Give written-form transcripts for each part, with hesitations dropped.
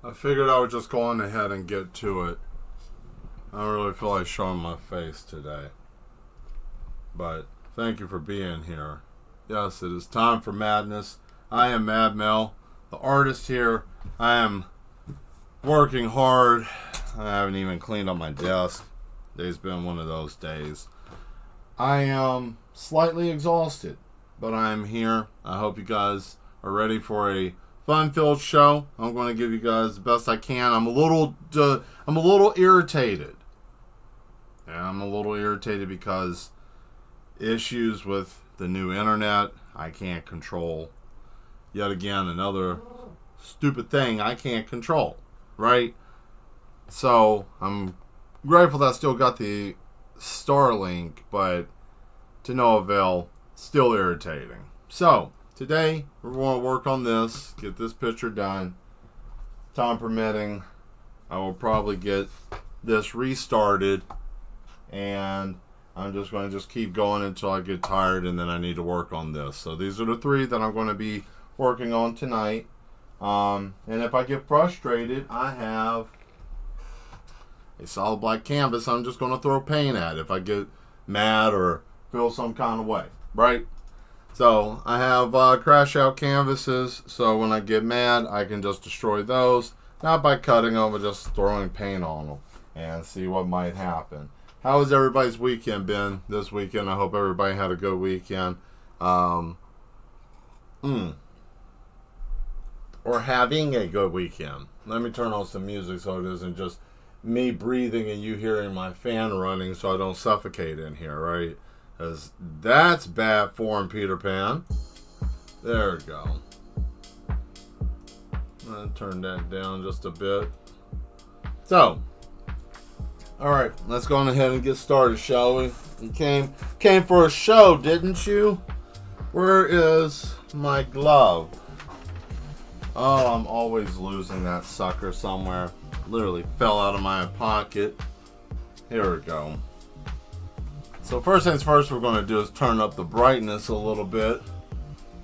I figured I would just go on ahead and get to it. I don't really feel like showing my face today. But thank you for being here. Yes, it is time for madness. I am Mad Mel, the artist here. I am working hard. I haven't even cleaned up my desk. Today's been one of those days. I am slightly exhausted, but I'm here. I hope you guys are ready for a fun-filled show. I'm going to give you guys the best I can. I'm a little irritated. And I'm a little irritated because issues with the new internet I can't control. Yet again, another stupid thing I can't control, right? So I'm grateful that I still got the Starlink, but to no avail, still irritating. So today we're going to work on this, get this picture done. Time permitting, I will probably get this restarted, and I'm just going to keep going until I get tired, and then I need to work on this. So these are the three that I'm going to be working on tonight. And if I get frustrated, I have a solid black canvas I'm just going to throw paint at if I get mad or feel some kind of way, right? So I have crash out canvases, so when I get mad I can just destroy those, not by cutting them but just throwing paint on them and see what might happen. How has everybody's weekend been this weekend? I hope everybody had a good weekend. Or having a good weekend. Let me turn on some music so it isn't just me breathing and you hearing my fan running so I don't suffocate in here, right? Because that's bad form, Peter Pan. There we go. I'll turn that down just a bit. So, alright, let's go on ahead and get started, shall we? You came for a show, didn't you? Where is my glove? Oh, I'm always losing that sucker somewhere. Literally fell out of my pocket. Here we go. So first things first we're going to do is turn up the brightness a little bit.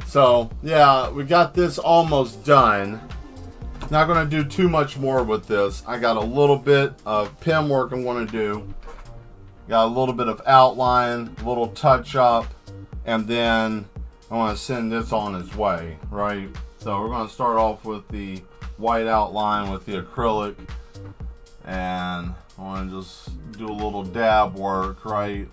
So, yeah, we got this almost done. Not going to do too much more with this. I got a little bit of pen work I'm going to do. Got a little bit of outline, a little touch up, and then I want to send this on its way, right? So we're going to start off with the white outline with the acrylic, and I want to just do a little dab work, right?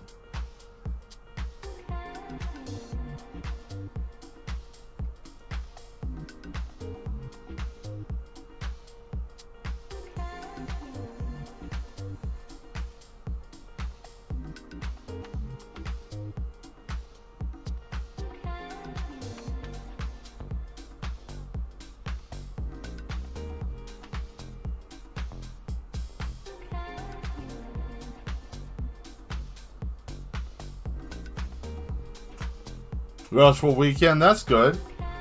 Restful weekend, that's good.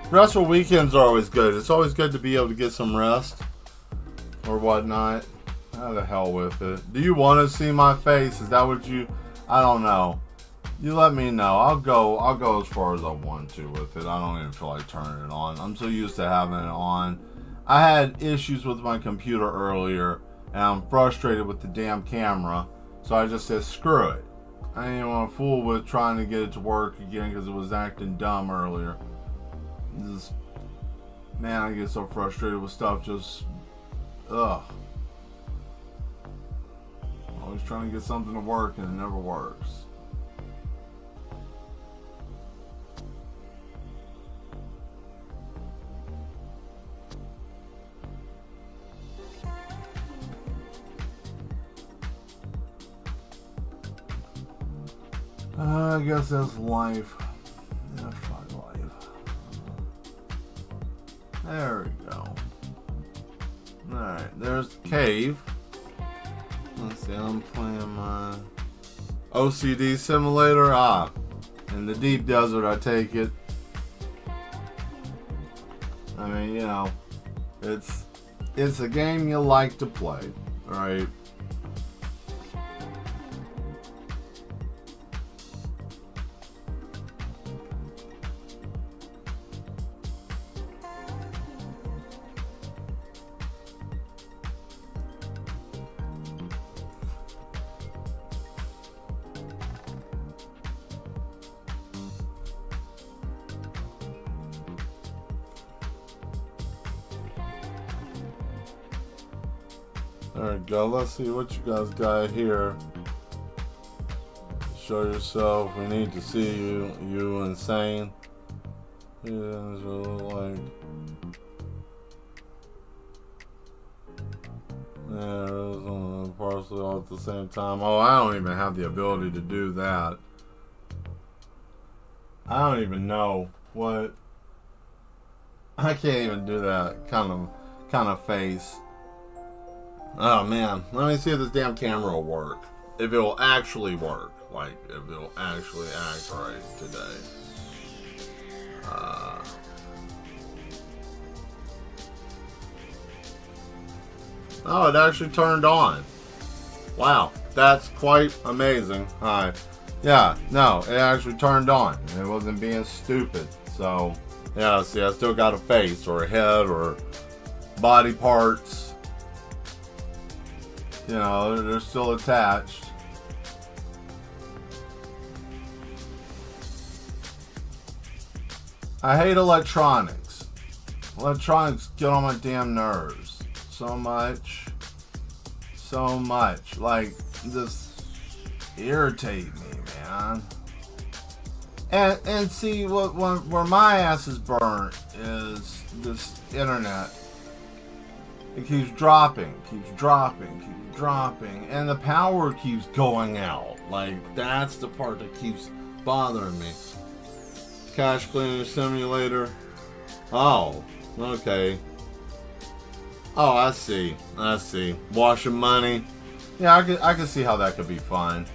Restful weekends are always good. It's always good to be able to get some rest or whatnot. How the hell with it. Do you want to see my face? Is that what you... I don't know. You let me know. I'll go as far as I want to with it. I don't even feel like turning it on. I'm so used to having it on. I had issues with my computer earlier, and I'm frustrated with the damn camera. So I just said, screw it. I didn't want to fool with trying to get it to work again because it was acting dumb earlier. Man, I get so frustrated with stuff just... Ugh. Always trying to get something to work and it never works. I guess that's life. Yeah, fuck life. There we go. Alright, there's the cave. Let's see, I'm playing my OCD simulator. In the deep desert, I take it. I mean, you know, it's a game you like to play, right? There we go. Let's see what you guys got here. Show yourself. We need to see you. You insane. Yeah, that's what it look like. Yeah, it was on the parcel all at the same time. Oh, I don't even have the ability to do that. I don't even know what. I can't even do that kind of face. Oh man, let me see if this damn camera will work. If it will actually work. Like, if it will actually act right today. Oh, it actually turned on. Wow, that's quite amazing. Alright. Yeah, no, it actually turned on. It wasn't being stupid. So, yeah, see, I still got a face or a head or body parts. You know, they're still attached. I hate electronics. Electronics get on my damn nerves. So much. Like, just irritate me, man. And see, where my ass is burnt is this internet. It keeps dropping, and the power keeps going out. Like, that's the part that keeps bothering me. Cash cleaner simulator. Oh, okay. Oh, I see. Washing money. Yeah, I can see how that could be fun.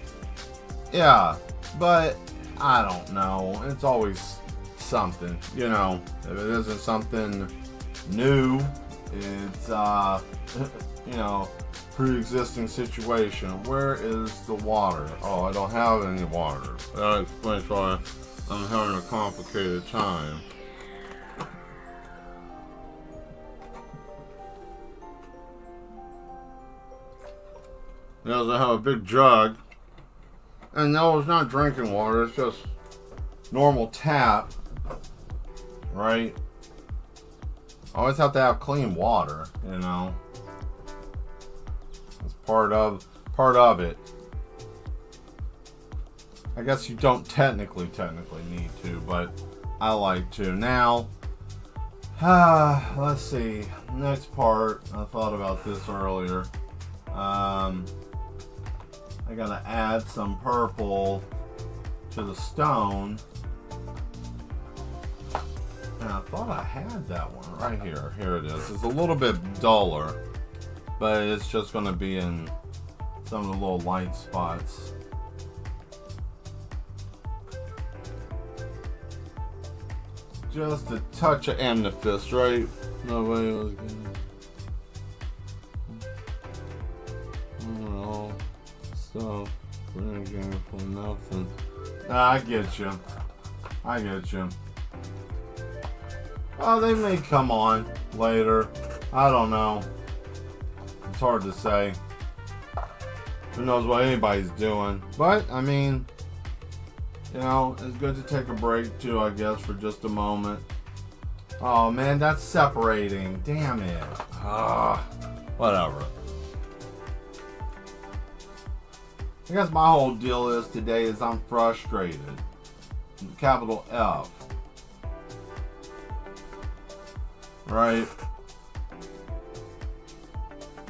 Yeah, but I don't know. It's always something, you know. If it isn't something new, it's you know, pre-existing situation. Where is the water? Oh, I don't have any water. That explains why I'm having a complicated time. Yes, I have a big jug. And no, it's not drinking water, it's just normal tap. Right? Always have to have clean water, you know. It's part of it. I guess you don't technically need to, but I like to. Now, let's see. Next part, I thought about this earlier. I gotta add some purple to the stone. And I thought I had that one right here. Here it is. It's a little bit duller, but it's just gonna be in some of the little light spots. Just a touch of amethyst, right? Nobody was gonna. Oh, so renegade for nothing. I get you. Oh, they may come on later. I don't know. It's hard to say. Who knows what anybody's doing? But I mean, you know, it's good to take a break too, I guess, for just a moment. Oh man, that's separating. Damn it. Whatever. I guess my whole deal is today is I'm frustrated. Capital F. Right?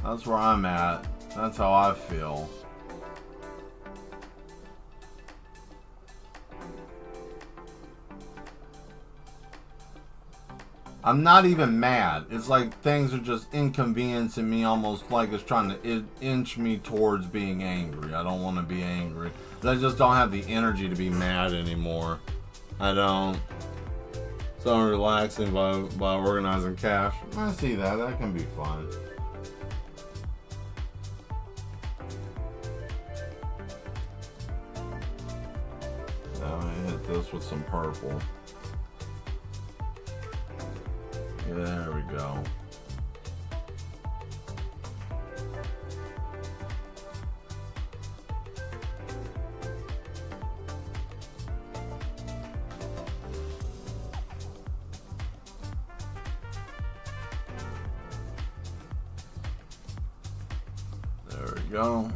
That's where I'm at. That's how I feel. I'm not even mad. It's like things are just inconveniencing me, almost like it's trying to inch me towards being angry. I don't want to be angry. I just don't have the energy to be mad anymore. I don't. So I'm relaxing by organizing cash. I see that. That can be fun. Now I'm gonna hit this with some purple. There we go. There we go.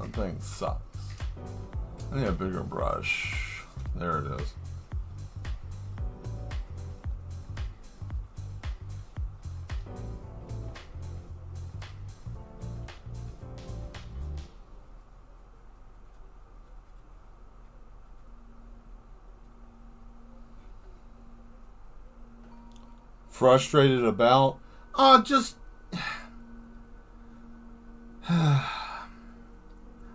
That thing sucks. I need a bigger brush. There it is. Frustrated about? Just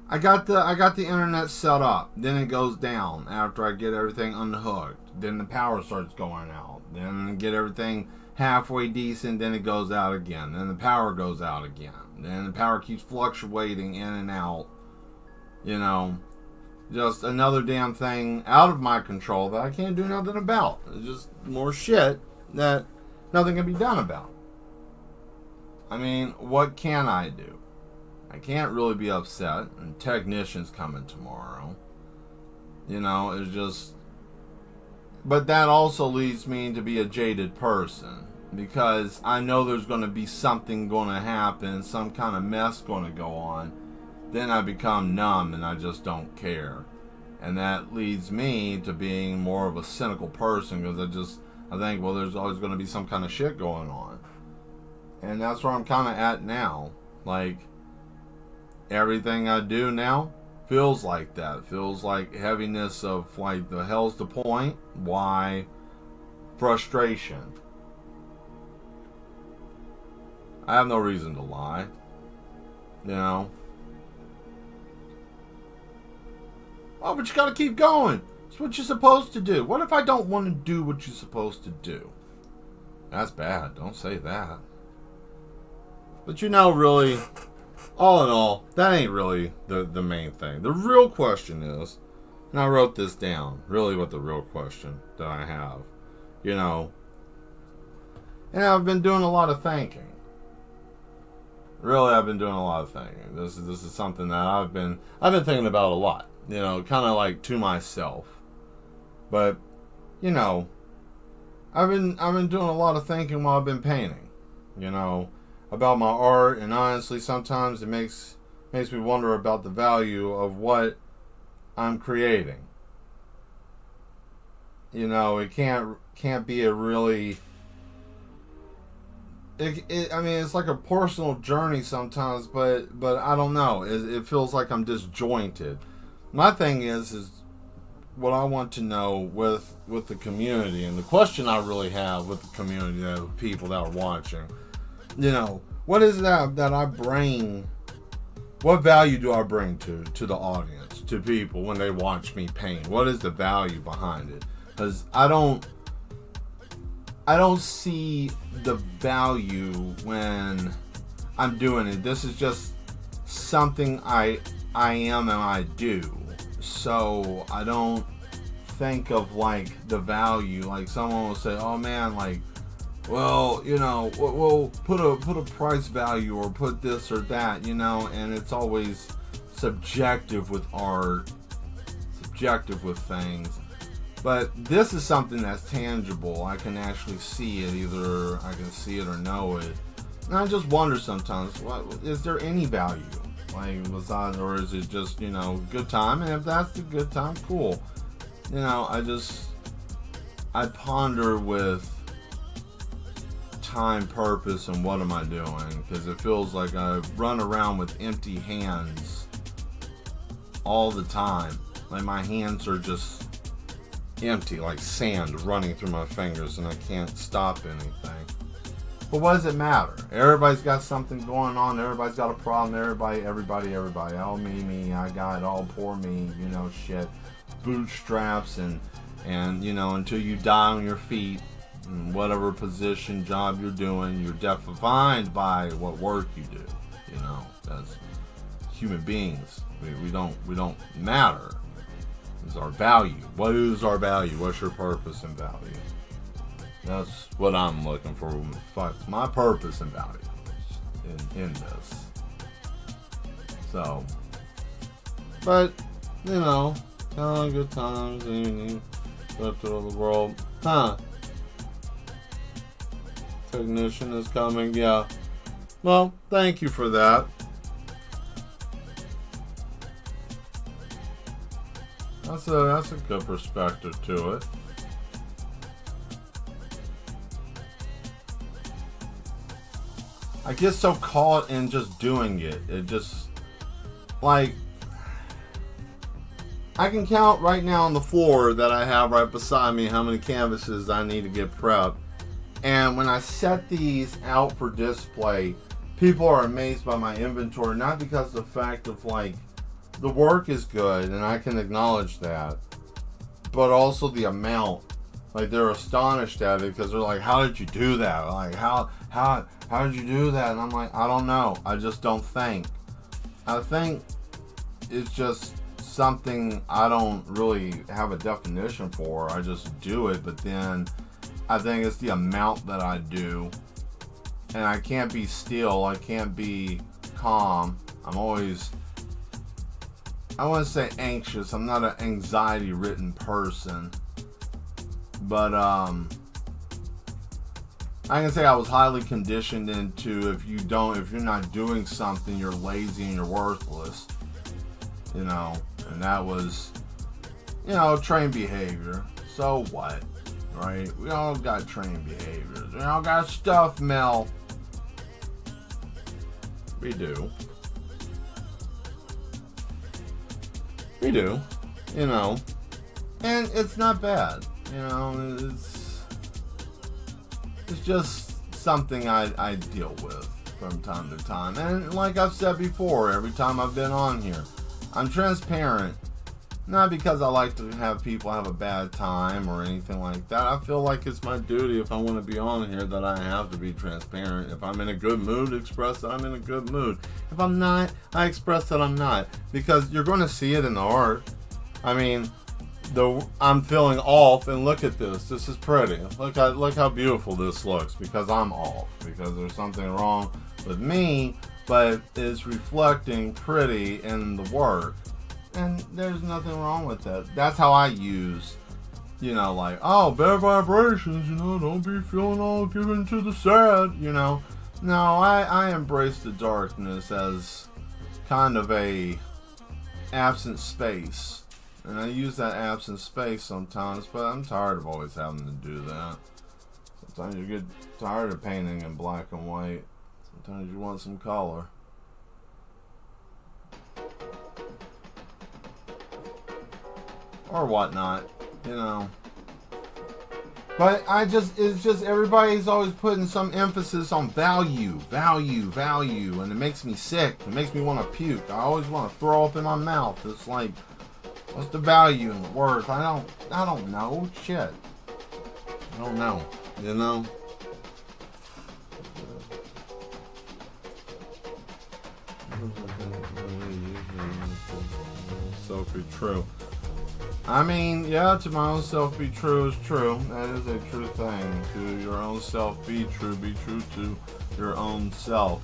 I got the internet set up. Then it goes down after I get everything unhooked. Then the power starts going out. Then get everything halfway decent. Then it goes out again. Then the power goes out again. Then the power keeps fluctuating in and out. You know, just another damn thing out of my control that I can't do nothing about. It's just more shit that nothing can be done about. I mean, what can I do? I can't really be upset, and technician's coming tomorrow. You know, it's just... But that also leads me to be a jaded person, because I know there's going to be something going to happen, some kind of mess going to go on. Then I become numb and I just don't care. And that leads me to being more of a cynical person, because I think, well, there's always going to be some kind of shit going on. And that's where I'm kind of at now. Like, everything I do now feels like that. Feels like heaviness of, like, the hell's the point? Why? Frustration. I have no reason to lie. You know? Oh, but you gotta keep going. It's what you're supposed to do. What if I don't want to do what you're supposed to do? That's bad. Don't say that. But you know, really, all in all, that ain't really the main thing. The real question is, and I wrote this down, really what the real question that I have, you know, and I've been doing a lot of thinking. Really, I've been doing a lot of thinking. This is something that I've been thinking about a lot, you know, kind of like to myself. But, you know, I've been doing a lot of thinking while I've been painting, you know, about my art, and honestly, sometimes it makes me wonder about the value of what I'm creating. You know, it can't be a really... I mean, it's like a personal journey sometimes, but I don't know. It feels like I'm disjointed. My thing is what I want to know with the community, and the question I really have with the community, the people that are watching. You know, what is that I bring? What value do I bring to the audience, to people when they watch me paint? What is the value behind it? Because I don't see the value when I'm doing it. This is just something I am and I do. So I don't think of like the value. Like someone will say, "Oh man, like, well, you know, we'll put a price value or put this or that," you know, and it's always subjective with art, subjective with things. But this is something that's tangible. I can actually see it. Either I can see it or know it. And I just wonder sometimes, is there any value? Like, besides, or is it just, you know, good time? And if that's the good time, cool. You know, I ponder with time purpose and what am I doing? Because it feels like I run around with empty hands all the time. Like my hands are just empty, like sand running through my fingers, and I can't stop anything. But what does it matter? Everybody's got something going on. Everybody's got a problem. Everybody. Oh, me. I got it all. Poor me. You know, shit. Bootstraps and you know, until you die on your feet, in whatever position, job you're doing, you're defined by what work you do. You know, as human beings, we don't matter. It's our value. What is our value? What's your purpose and value? That's what I'm looking for. What's my purpose and value in this? So, but you know, good times and left to the world. Technician is coming. Yeah. Well, thank you for that. That's a good perspective to it. I get so caught in just doing it. It just, like, I can count right now on the floor that I have right beside me how many canvases I need to get prepped. And when I set these out for display, people are amazed by my inventory, not because of the fact of, like, the work is good, and I can acknowledge that, but also the amount. Like, they're astonished at it because they're like, how did you do that? Like, how did you do that? And I'm like, I don't know. I just don't think. I think it's just something I don't really have a definition for. I just do it, but then I think it's the amount that I do. And I can't be still. I can't be calm. I'm always, I want to say anxious. I'm not an anxiety-ridden person. But I can say I was highly conditioned into if you're not doing something, you're lazy and you're worthless. You know, and that was, you know, trained behavior. So what? Right? We all got trained behaviors. We all got stuff, Mel. We do. We do. You know. And it's not bad. You know, it's just something I deal with from time to time. And like I've said before, every time I've been on here, I'm transparent. Not because I like to have people have a bad time or anything like that. I feel like it's my duty, if I want to be on here, that I have to be transparent. If I'm in a good mood, express that I'm in a good mood. If I'm not, I express that I'm not. Because you're going to see it in the art. I mean, I'm feeling off, and look at this. This is pretty. Look how beautiful this looks, because I'm off. Because there's something wrong with me, but it's reflecting pretty in the work. And there's nothing wrong with that. That's how I use, you know, like, oh, bad vibrations, you know, don't be feeling all given to the sad, you know. No, I embrace the darkness as kind of a absent space. And I use that absent space sometimes, but I'm tired of always having to do that. Sometimes you get tired of painting in black and white. Sometimes you want some color. Or whatnot, you know. But it's just everybody's always putting some emphasis on value, and it makes me sick. It makes me want to puke. I always want to throw up in my mouth. It's like, what's the value and the worth? I don't know. Shit. I don't know. You know? So be true. I mean, yeah, to my own self be true is true. That is a true thing. To your own self be true to your own self.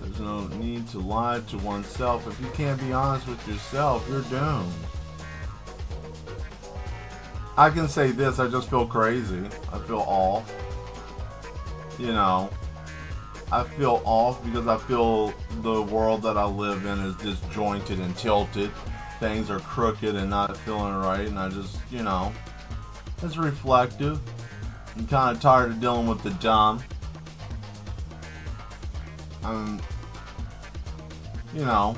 There's no need to lie to oneself. If you can't be honest with yourself, you're doomed. I can say this, I just feel crazy. I feel off. You know, I feel off because I feel the world that I live in is disjointed and tilted. Things are crooked and not feeling right, and I just, you know, it's reflective. I'm kind of tired of dealing with the dumb. you know,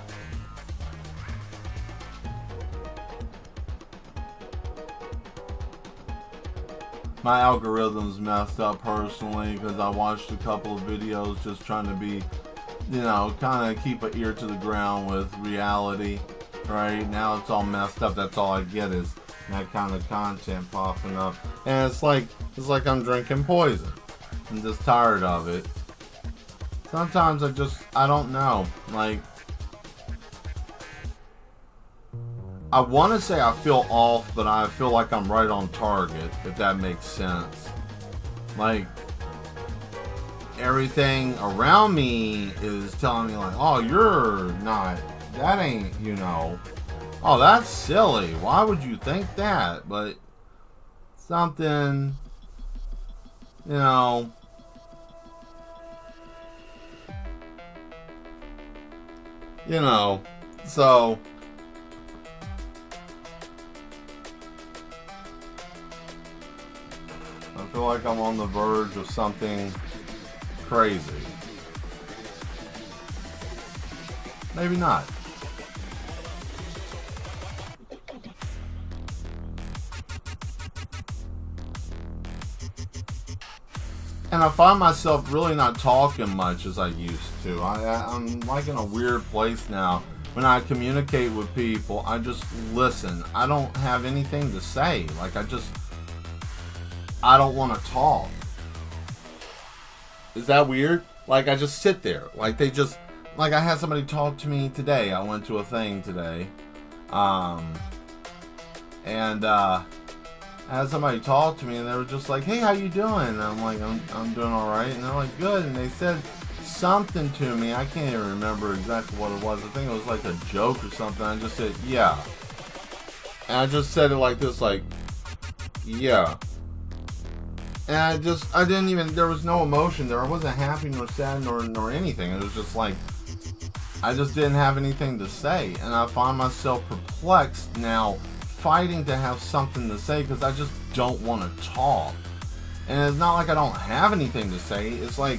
my algorithm's messed up personally because I watched a couple of videos just trying to be, you know, kind of keep an ear to the ground with reality. Right now it's all messed up. That's all I get is that kind of content popping up, and it's like I'm drinking poison. I'm just tired of it. Sometimes I don't know. Like, I want to say I feel off, but I feel like I'm right on target, if that makes sense. Like, everything around me is telling me like, oh, you're not, that ain't, you know, oh, that's silly. Why would you think that? But something, you know, so I feel like I'm on the verge of something crazy. Maybe not. And I find myself really not talking much as I used to. I'm like in a weird place now. When I communicate with people, I just listen. I don't have anything to say. Like, I don't want to talk. Is that weird? Like, I just sit there. Like, like I had somebody talk to me today. I went to a thing today. I had somebody talk to me and they were just like, hey, how you doing? And I'm like, I'm doing all right. And they're like, good. And they said something to me. I can't even remember exactly what it was. I think it was like a joke or something. I just said, yeah. And I just said it like this, like, yeah. And I didn't even, there was no emotion there. I wasn't happy nor sad nor anything. It was just like, I just didn't have anything to say. And I find myself perplexed now, fighting to have something to say because I just don't want to talk. And it's not like I don't have anything to say. It's like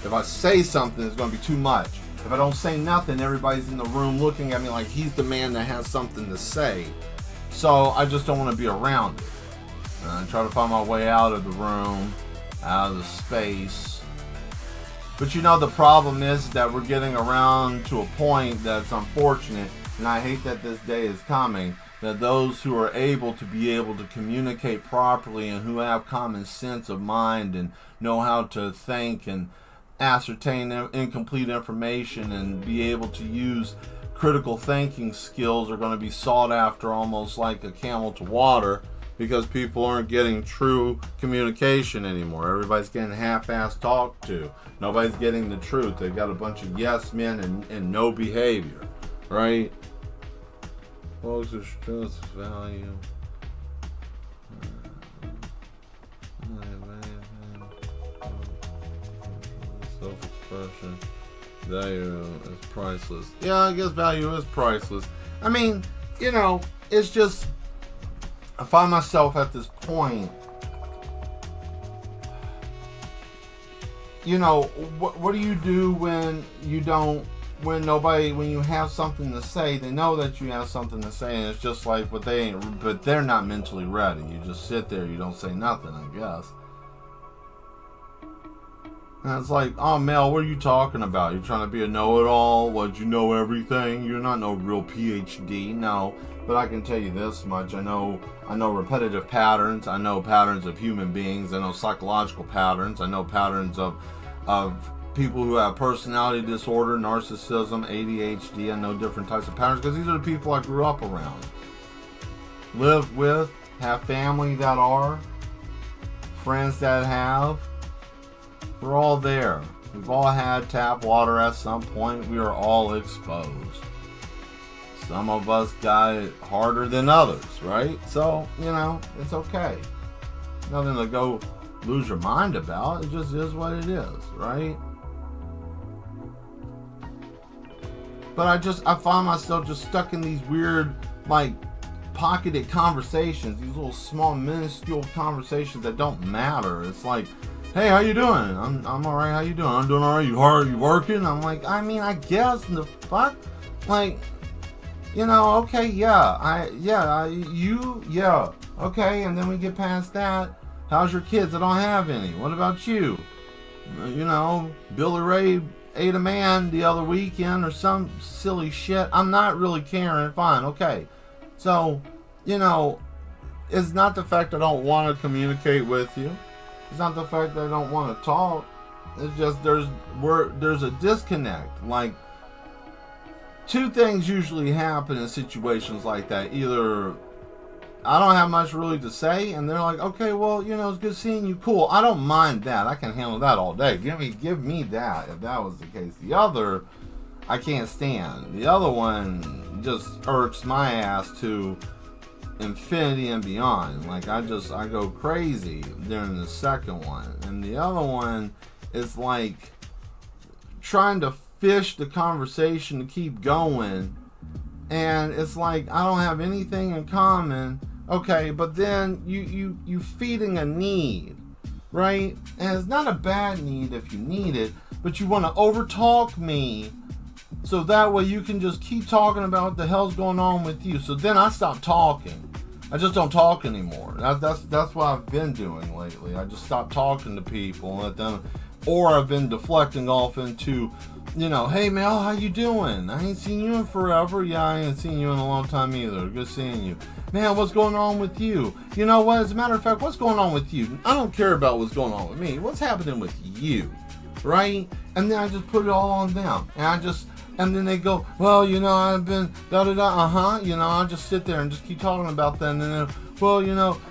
if I say something, it's going to be too much. If I don't say nothing, everybody's in the room looking at me like he's the man that has something to say. So I just don't want to be around it. And I try to find my way out of the room, out of the space. But you know, the problem is that we're getting around to a point that's unfortunate, and I hate that this day is coming, that those who are able to communicate properly and who have common sense of mind and know how to think and ascertain incomplete information and be able to use critical thinking skills are going to be sought after almost like a camel to water, because people aren't getting true communication anymore. Everybody's getting half-assed talked to. Nobody's getting the truth. They've got a bunch of yes men and no behavior, right? What was the stress value? Self-expression. Value is priceless. Yeah, I guess value is priceless. I mean, you know, it's just, I find myself at this point, you know, what do you do when you don't, when you have something to say, they know that you have something to say, and it's just like, but they're not mentally ready. You just sit there, you don't say nothing, I guess. And it's like, oh, Mel, what are you talking about? You're trying to be a know-it-all? What, you know everything? You're not no real PhD. No, but I can tell you this much. I know repetitive patterns. I know patterns of human beings. I know psychological patterns. I know patterns of people who have personality disorder, narcissism, ADHD. I know different types of patterns because these are the people I grew up around. Live with, have family that are, friends that have. We're all there. We've all had tap water at some point. We are all exposed. Some of us got it harder than others, right? So, you know, it's okay. Nothing to go lose your mind about. It just is what it is, right? But I find myself just stuck in these weird, like, pocketed conversations, these little small, minuscule conversations that don't matter. It's like, hey, how you doing? I'm alright, how you doing? I'm doing alright. You hard? You working? I'm like, I mean, I guess. The fuck? Like, okay, yeah. Yeah. Okay, and then we get past that. How's your kids? I don't have any. What about you? Billy Ray ate a man the other weekend or some silly shit. I'm not really caring. Fine, okay. So, it's not the fact I don't want to communicate with you. It's not the fact that I don't want to talk. It's just there's a disconnect. Like, two things usually happen in situations like that. Either I don't have much really to say, and they're like, okay, well, it's good seeing you. Cool. I don't mind that. I can handle that all day. Give me that if that was the case. The other, I can't stand. The other one just irks my ass to infinity and beyond. Like, I go crazy during the second one. And the other one is like trying to fish the conversation to keep going. And it's like, I don't have anything in common. Okay, but then you feeding a need, right? And it's not a bad need if you need it, but you want to overtalk me so that way you can just keep talking about what the hell's going on with you. So then I stop talking. I just don't talk anymore. That's what I've been doing lately. I just stopped talking to people and let them, or I've been deflecting off into, hey Mel, how you doing? I ain't seen you in forever. Yeah, I ain't seen you in a long time either. Good seeing you. Man, what's going on with you? You know what? As a matter of fact, what's going on with you? I don't care about what's going on with me. What's happening with you? Right? And then I just put it all on them. And then they go, well, I've been da-da-da, I just sit there and just keep talking about that. And then, well,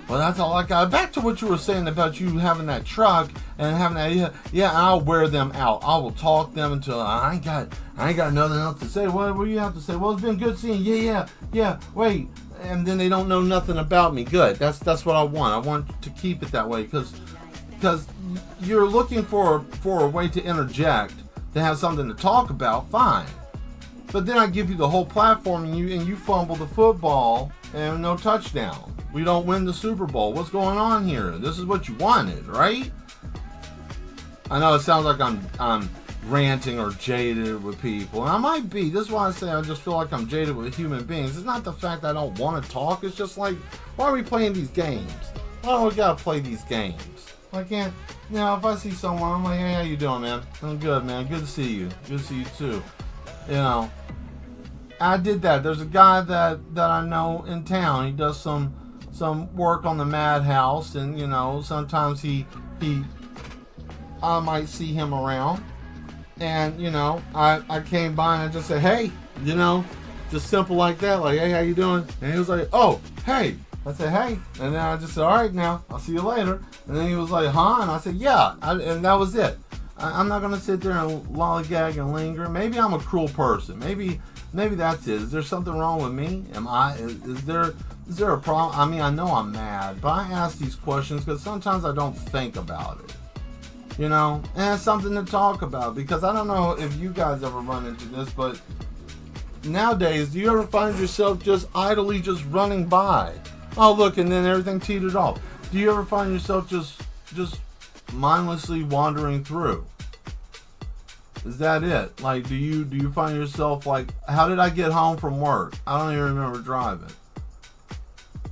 that's all I got. Back to what you were saying about you having that truck and having that, yeah, I'll wear them out. I will talk them until I ain't got nothing else to say. What do you have to say? Well, it's been good seeing you. Yeah, wait. And then they don't know nothing about me. Good. That's what I want. I want to keep it that way because you're looking for a way to interject, to have something to talk about. Fine. But then I give you the whole platform and you fumble the football and no touchdown. We don't win the Super Bowl. What's going on here? This is what you wanted, right? I know it sounds like I'm ranting or jaded with people, and I might be. This is why I say I just feel like I'm jaded with human beings. It's not the fact that I don't want to talk. It's just like, why are we playing these games? Why do we gotta play these games? I can't. If I see someone, I'm like, hey, how you doing, man? I'm good, man. Good to see you. Good to see you too. I did that. There's a guy that I know in town. He does some work on the madhouse, and sometimes I might see him around, and I came by and I just said, hey, just simple like that, like, hey, how you doing? And he was like, oh, hey. I said, hey, and then I just said, all right, now I'll see you later. And then he was like, huh? And I said, yeah, and that was it. I'm not gonna sit there and lollygag and linger. Maybe I'm a cruel person. Maybe that's it. Is there something wrong with me? Is there a problem? I mean, I know I'm mad, but I ask these questions because sometimes I don't think about it. And it's something to talk about, because I don't know if you guys ever run into this, but nowadays, do you ever find yourself just idly just running by? Oh, look, and then everything teetered off. Do you ever find yourself just mindlessly wandering through? Is that it? Like, do you find yourself like, how did I get home from work? I don't even remember driving.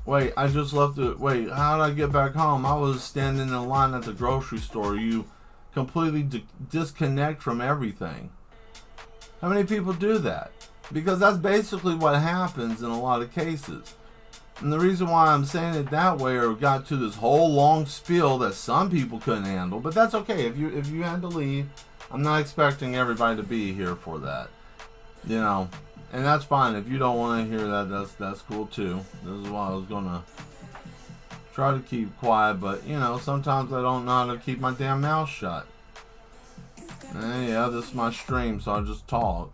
Wait, I just left it. Wait, how did I get back home? I was standing in line at the grocery store. You completely disconnect from everything. How many people do that? Because that's basically what happens in a lot of cases. And the reason why I'm saying it that way, or got to this whole long spiel that some people couldn't handle, but that's okay. If you had to leave, I'm not expecting everybody to be here for that. And that's fine. If you don't want to hear that, that's cool too. This is why I was gonna try to keep quiet, but sometimes I don't know how to keep my damn mouth shut. And yeah, this is my stream, so I just talk.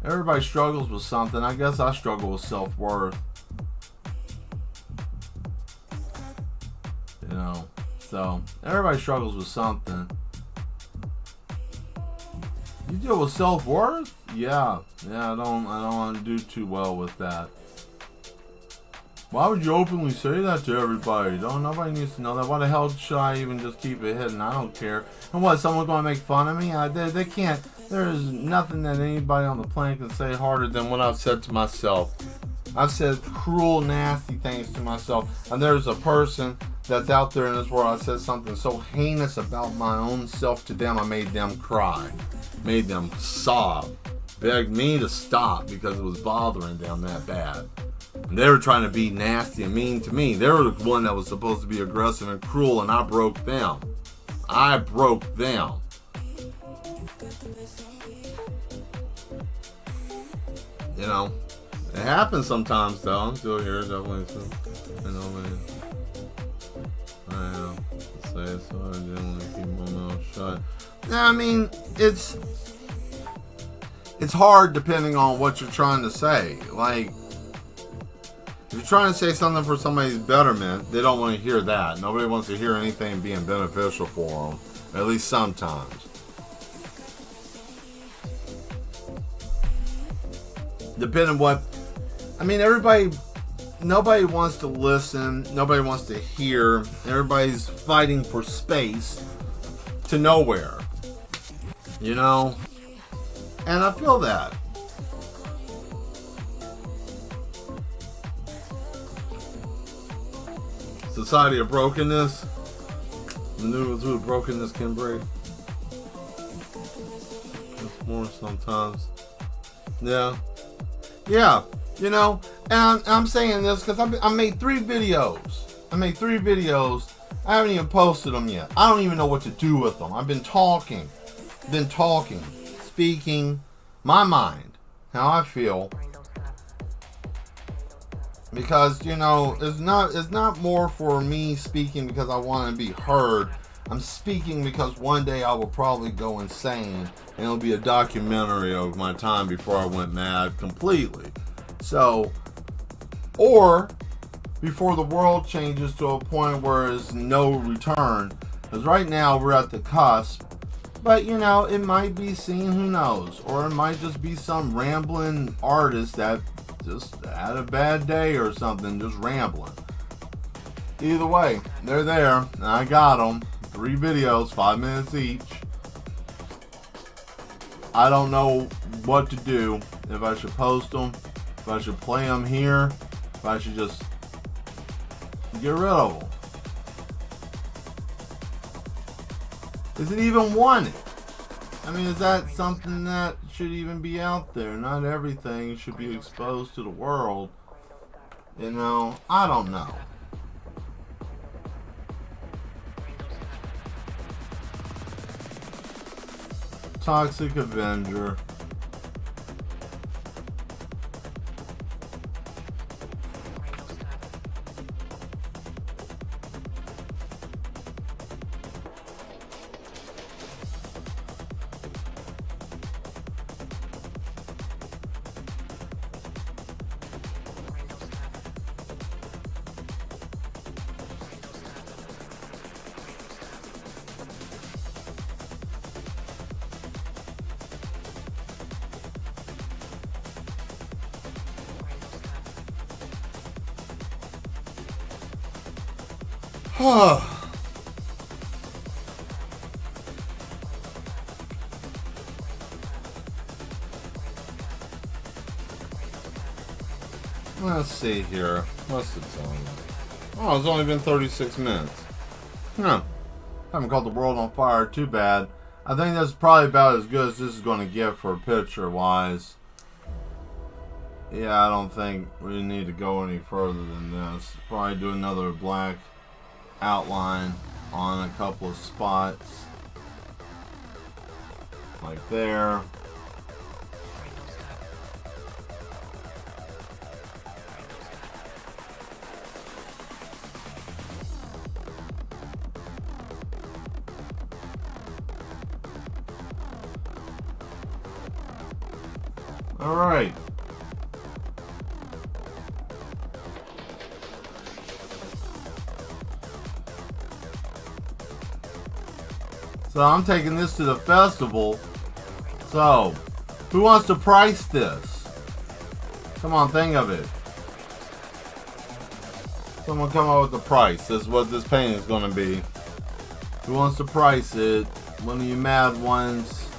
Everybody struggles with something. I guess I struggle with self-worth. So everybody struggles with something. You deal with self-worth? Yeah. I don't want to do too well with that. Why would you openly say that to everybody? Nobody needs to know that. Why the hell should I even just keep it hidden? I don't care. And what, someone's going to make fun of me? They can't. There's nothing that anybody on the planet can say harder than what I've said to myself. I've said cruel, nasty things to myself. And there's a person that's out there in this world. I said something so heinous about my own self to them. I made them cry. Made them sob. Begged me to stop because it was bothering them that bad. And they were trying to be nasty and mean to me. They were the one that was supposed to be aggressive and cruel, and I broke them. I broke them. You know, it happens sometimes, though. I'm still here, definitely. You know, man. I know. Say it, so I didn't want to keep my mouth shut. I mean, it's hard depending on what you're trying to say. Like, if you're trying to say something for somebody's betterment, they don't want to hear that. Nobody wants to hear anything being beneficial for them, at least sometimes. Depending what, I mean, nobody wants to listen, nobody wants to hear. Everybody's fighting for space to nowhere, you know? And I feel that. Society of brokenness. Maneuver through brokenness can break. It's more sometimes. Yeah. You know, and I'm saying this because I made 3 videos. I haven't even posted them yet. I don't even know what to do with them. I've been talking, speaking my mind, how I feel. Because, you know, it's not more for me speaking because I want to be heard. I'm speaking because one day I will probably go insane and it'll be a documentary of my time before I went mad completely. So, or before the world changes to a point where there's no return. Because right now we're at the cusp. But, you know, it might be seen, who knows. Or it might just be some rambling artist that just had a bad day or something, just rambling. Either way, they're there. And I got them. 3 videos, 5 minutes each. I don't know what to do. If I should post them, if I should play them here, if I should just get rid of them. Is it even wanted? I mean, is that something that should even be out there? Not everything should be exposed to the world. You know, I don't know. Toxic Avenger. Let's see here. What's the time? Oh, it's only been 36 minutes. Haven't caught the world on fire too bad. I think that's probably about as good as this is going to get for picture-wise. Yeah, I don't think we need to go any further than this. Probably do another black outline on a couple of spots. Like there. All right. So I'm taking this to the festival So, who wants to price this? Come on, think of it. Someone come up with the price. This is what this painting is going to be. Who wants to price it? One of you mad ones.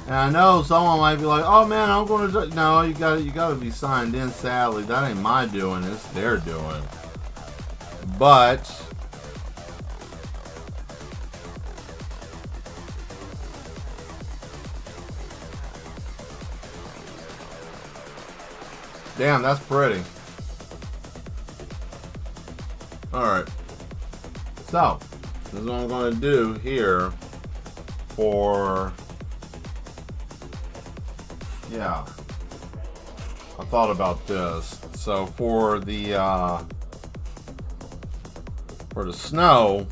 And I know someone might be like, "Oh man, I'm going to." No, you got to be signed in. Sadly, that ain't my doing. It's their doing. But damn, that's pretty. Alright. So, this is what I'm going to do here for... Yeah. I thought about this. So, for the snow...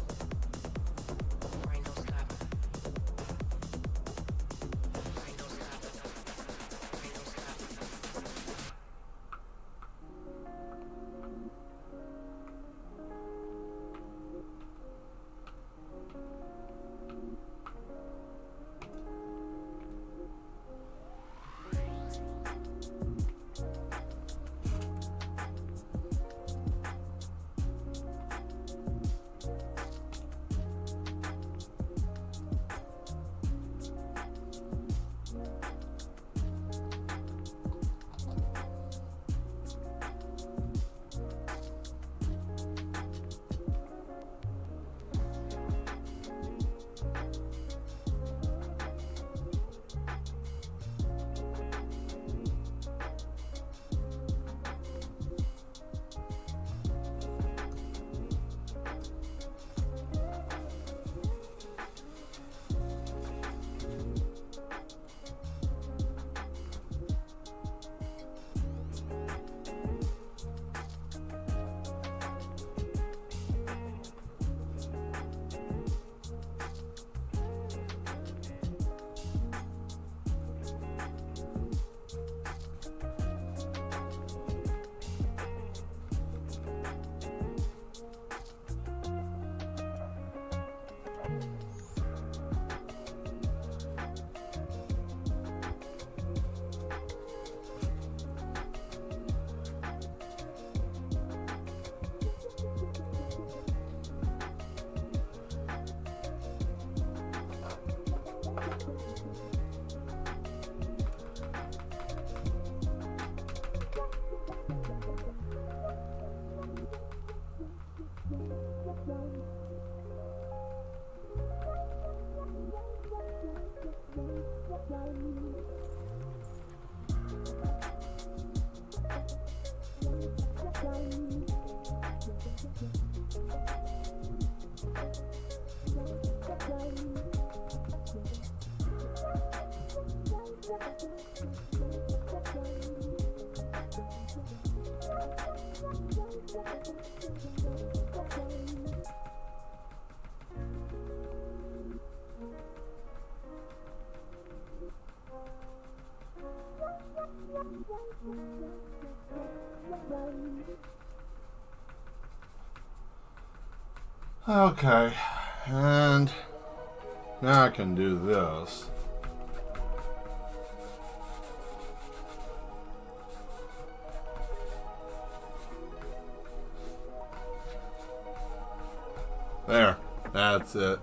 Okay, and now I can do this. There, that's it.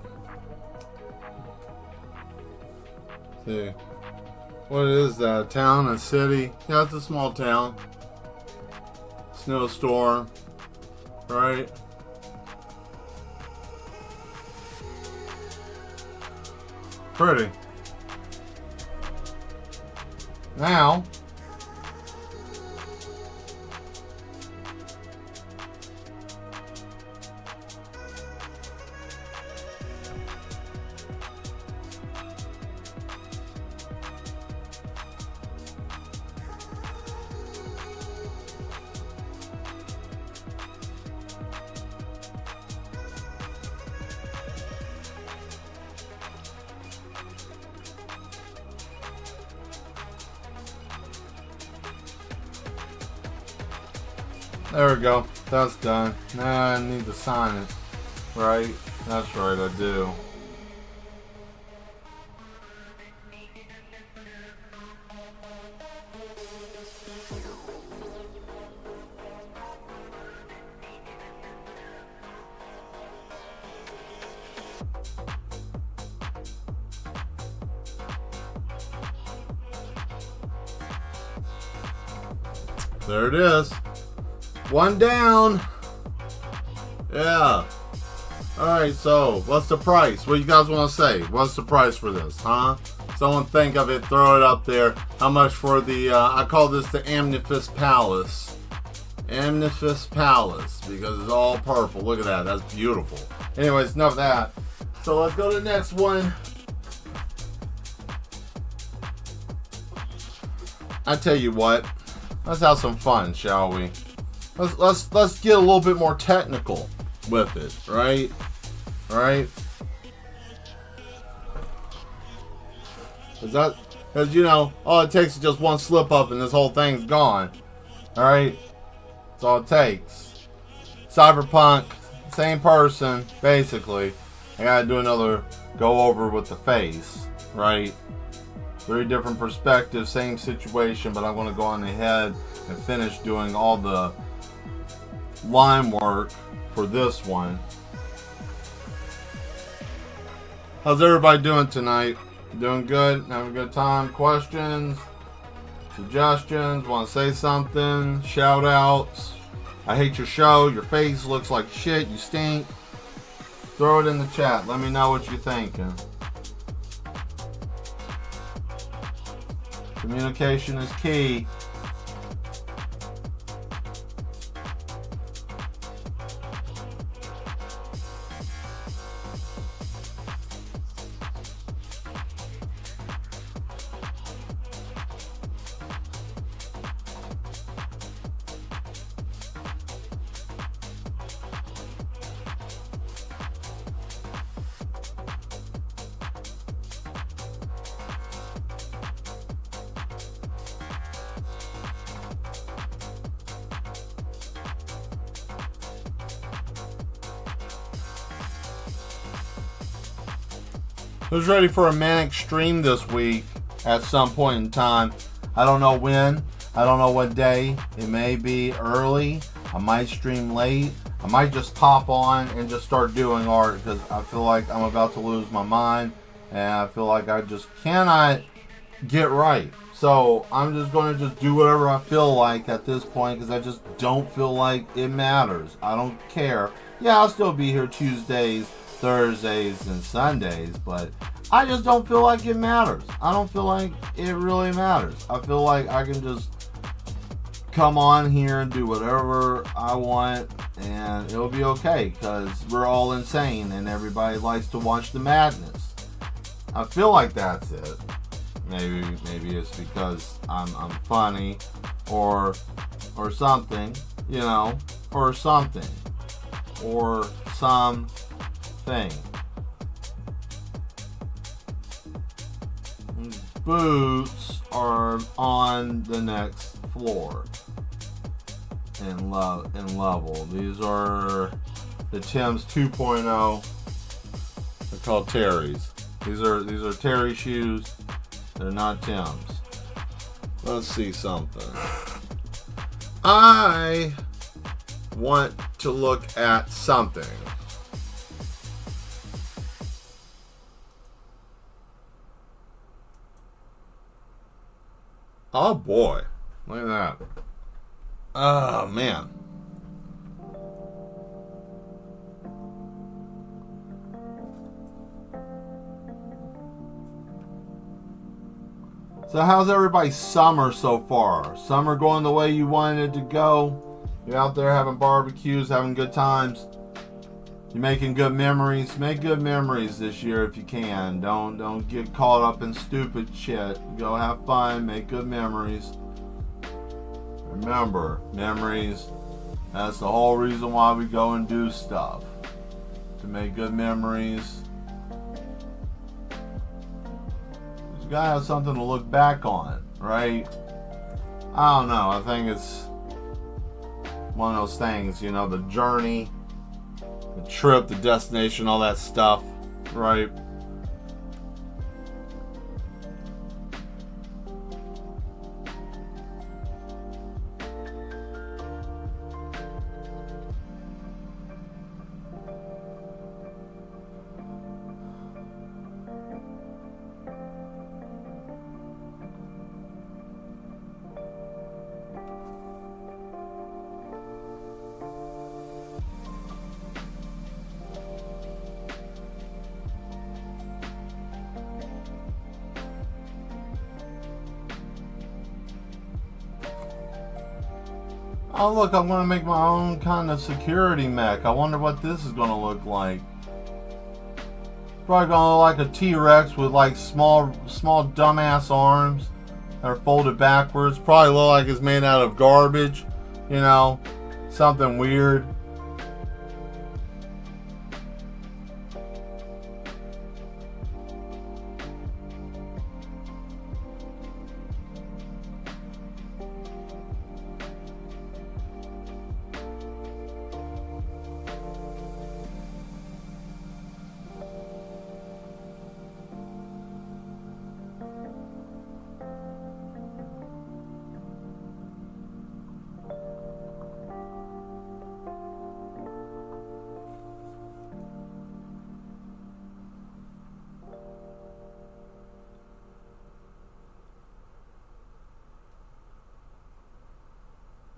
See, what is that? A town, a city? Yeah, it's a small town. Snowstorm, right? Pretty. Now, there we go. That's done. Now I need to sign it. Right? That's right, I do. There it is. One down. Yeah. Alright, so what's the price? What do you guys want to say? What's the price for this, huh? Someone think of it, throw it up there. How much for the, I call this the Amethyst Palace. Amethyst Palace, because it's all purple. Look at that, that's beautiful. Anyways, enough of that. So let's go to the next one. I tell you what, let's have some fun, shall we? Let's get a little bit more technical with it, right? Right? Because you know, all it takes is just one slip up and this whole thing's gone. Alright? That's all it takes. Cyberpunk, same person, basically. I gotta do another go over with the face, right? Very different perspective, same situation, but I'm going to go on ahead and finish doing all the line work for this one. How's everybody doing tonight? Doing good? Having a good time? Questions? Suggestions? Want to say something? Shout outs? I hate your show. Your face looks like shit. You stink. Throw it in the chat. Let me know what you're thinking. Communication is key. Who's ready for a manic stream this week at some point in time? I don't know when. I don't know what day. It may be early. I might stream late. I might just pop on and just start doing art because I feel like I'm about to lose my mind and I feel like I just cannot get right. So I'm just going to just do whatever I feel like at this point because I just don't feel like it matters. I don't care. Yeah, I'll still be here Tuesdays, Thursdays, and Sundays, but I just don't feel like it matters. I don't feel like it really matters. I feel like I can just come on here and do whatever I want and it'll be okay because we're all insane and everybody likes to watch the madness. I feel like that's it. Maybe it's because I'm funny or something, you know, or something or something. Boots are on the next floor in level. These are the Tim's 2.0. They're called Terry's. These are Terry shoes. They're not Tim's. Let's see something. I want to look at something. Oh boy, look at that. Oh man. So how's everybody's summer so far? Summer going the way you wanted it to go? You're out there having barbecues, having good times. You're making good memories. Make good memories this year if you can. Don't get caught up in stupid shit. Go have fun, make good memories. Remember, memories, that's the whole reason why we go and do stuff. To make good memories. You gotta have something to look back on, right? I don't know. I think it's one of those things, you know, the journey, the trip, the destination, all that stuff, right? Oh look, I'm gonna make my own kind of security mech. I wonder what this is gonna look like. Probably gonna look like a T-Rex with like small dumbass arms that are folded backwards. Probably look like it's made out of garbage, you know, something weird.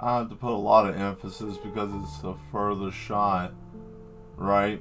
I have to put a lot of emphasis because it's a further shot, right?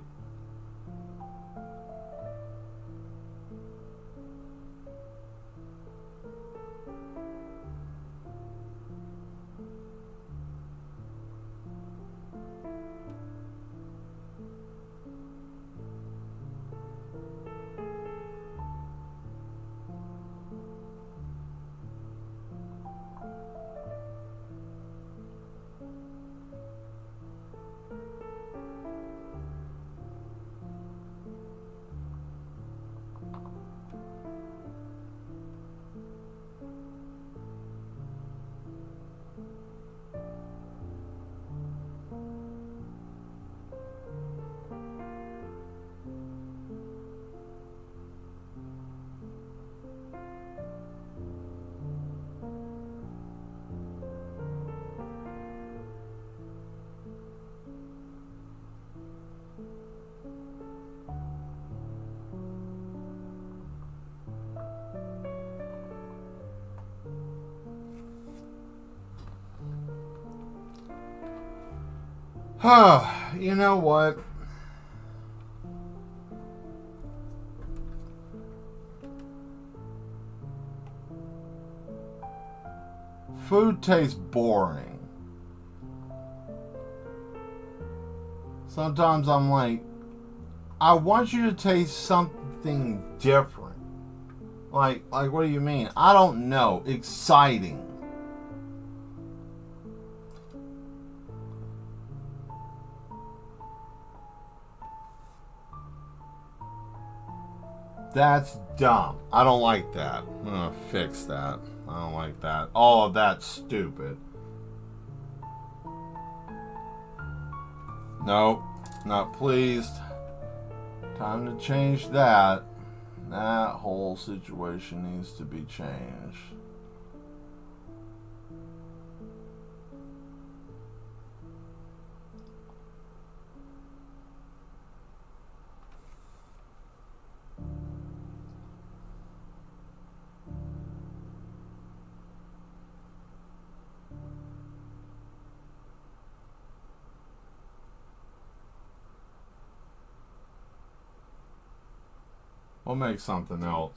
You know what? Food tastes boring. Sometimes I'm like, I want you to taste something different. Like what do you mean? I don't know. Exciting. That's dumb. I don't like that. I'm gonna fix that. I don't like that. All of that's stupid. Nope. Not pleased. Time to change that. That whole situation needs to be changed. We'll make something else.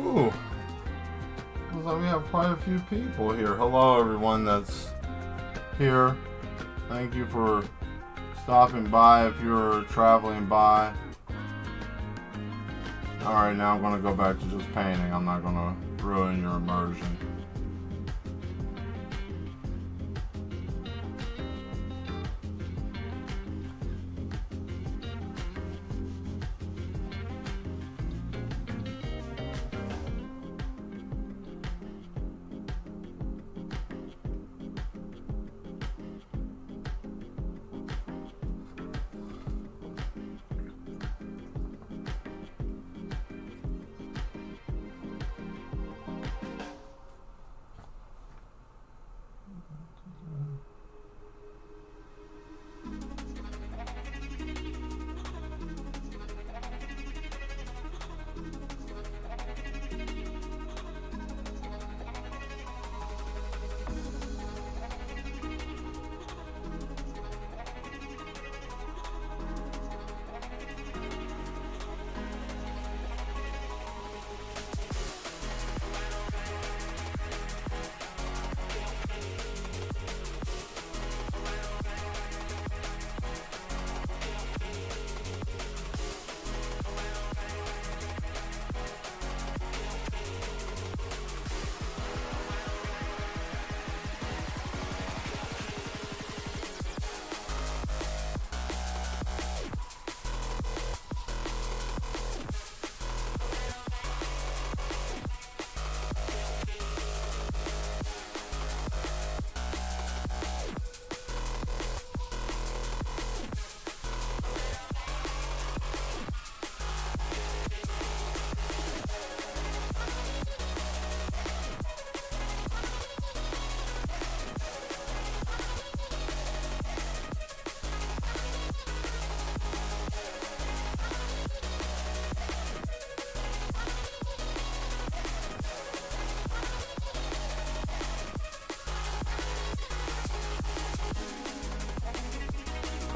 Ooh. Looks like we have quite a few people here. Hello, everyone that's here. Thank you for stopping by if you're traveling by. Alright, now I'm going to go back to just painting. I'm not going to ruin your immersion.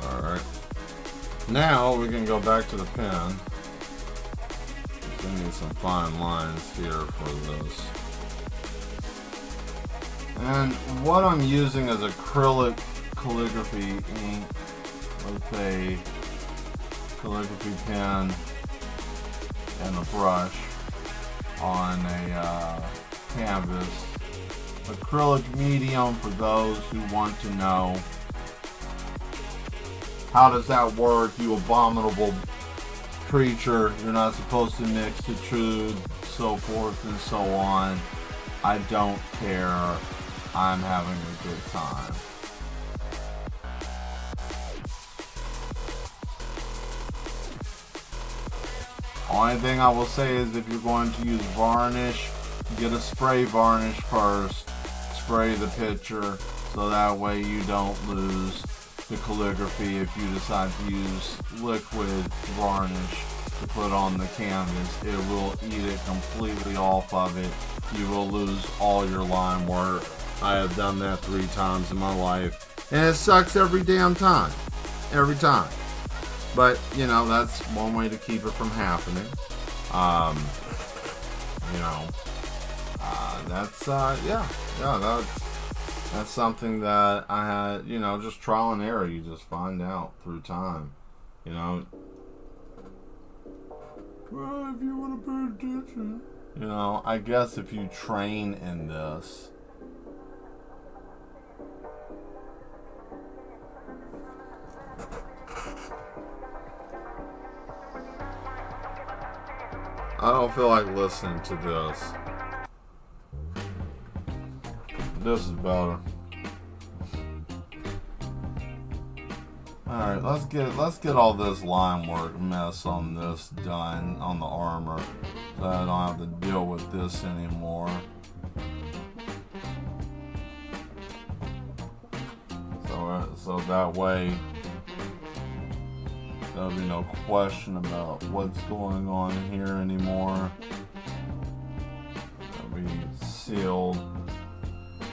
Alright. Now we can go back to the pen. We need some fine lines here for this. And what I'm using is acrylic calligraphy ink with a calligraphy pen and a brush on a canvas. Acrylic medium for those who want to know. How does that work, you abominable creature? You're not supposed to mix the truth, so forth and so on. I don't care. I'm having a good time. Only thing I will say is if you're going to use varnish, get a spray varnish first. Spray the picture so that way you don't lose the calligraphy if you decide to use liquid varnish to put on the canvas. It will eat it completely off of it. You will lose all your line work. I have done that 3 times in my life, and it sucks every damn time. Every time. But, you know, that's one way to keep it from happening. You know, that's something that I had, you know, just trial and error. You just find out through time, you know. Well, if you want to pay attention, you know, I guess if you train in this, I don't feel like listening to this. This is better. Alright, let's get all this line work mess on this done on the armor, so I don't have to deal with this anymore. So that way there'll be no question about what's going on here anymore. It'll be sealed.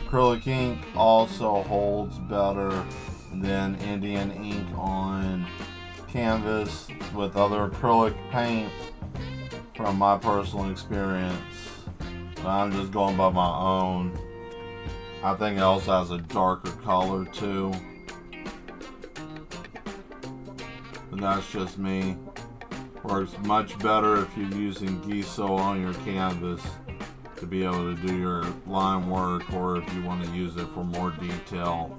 Acrylic ink also holds better than Indian ink on canvas with other acrylic paint. from my personal experience. But I'm just going by my own. I think it also has a darker color too. But that's just me. Works much better if you're using gesso on your canvas to be able to do your line work, or if you want to use it for more detail.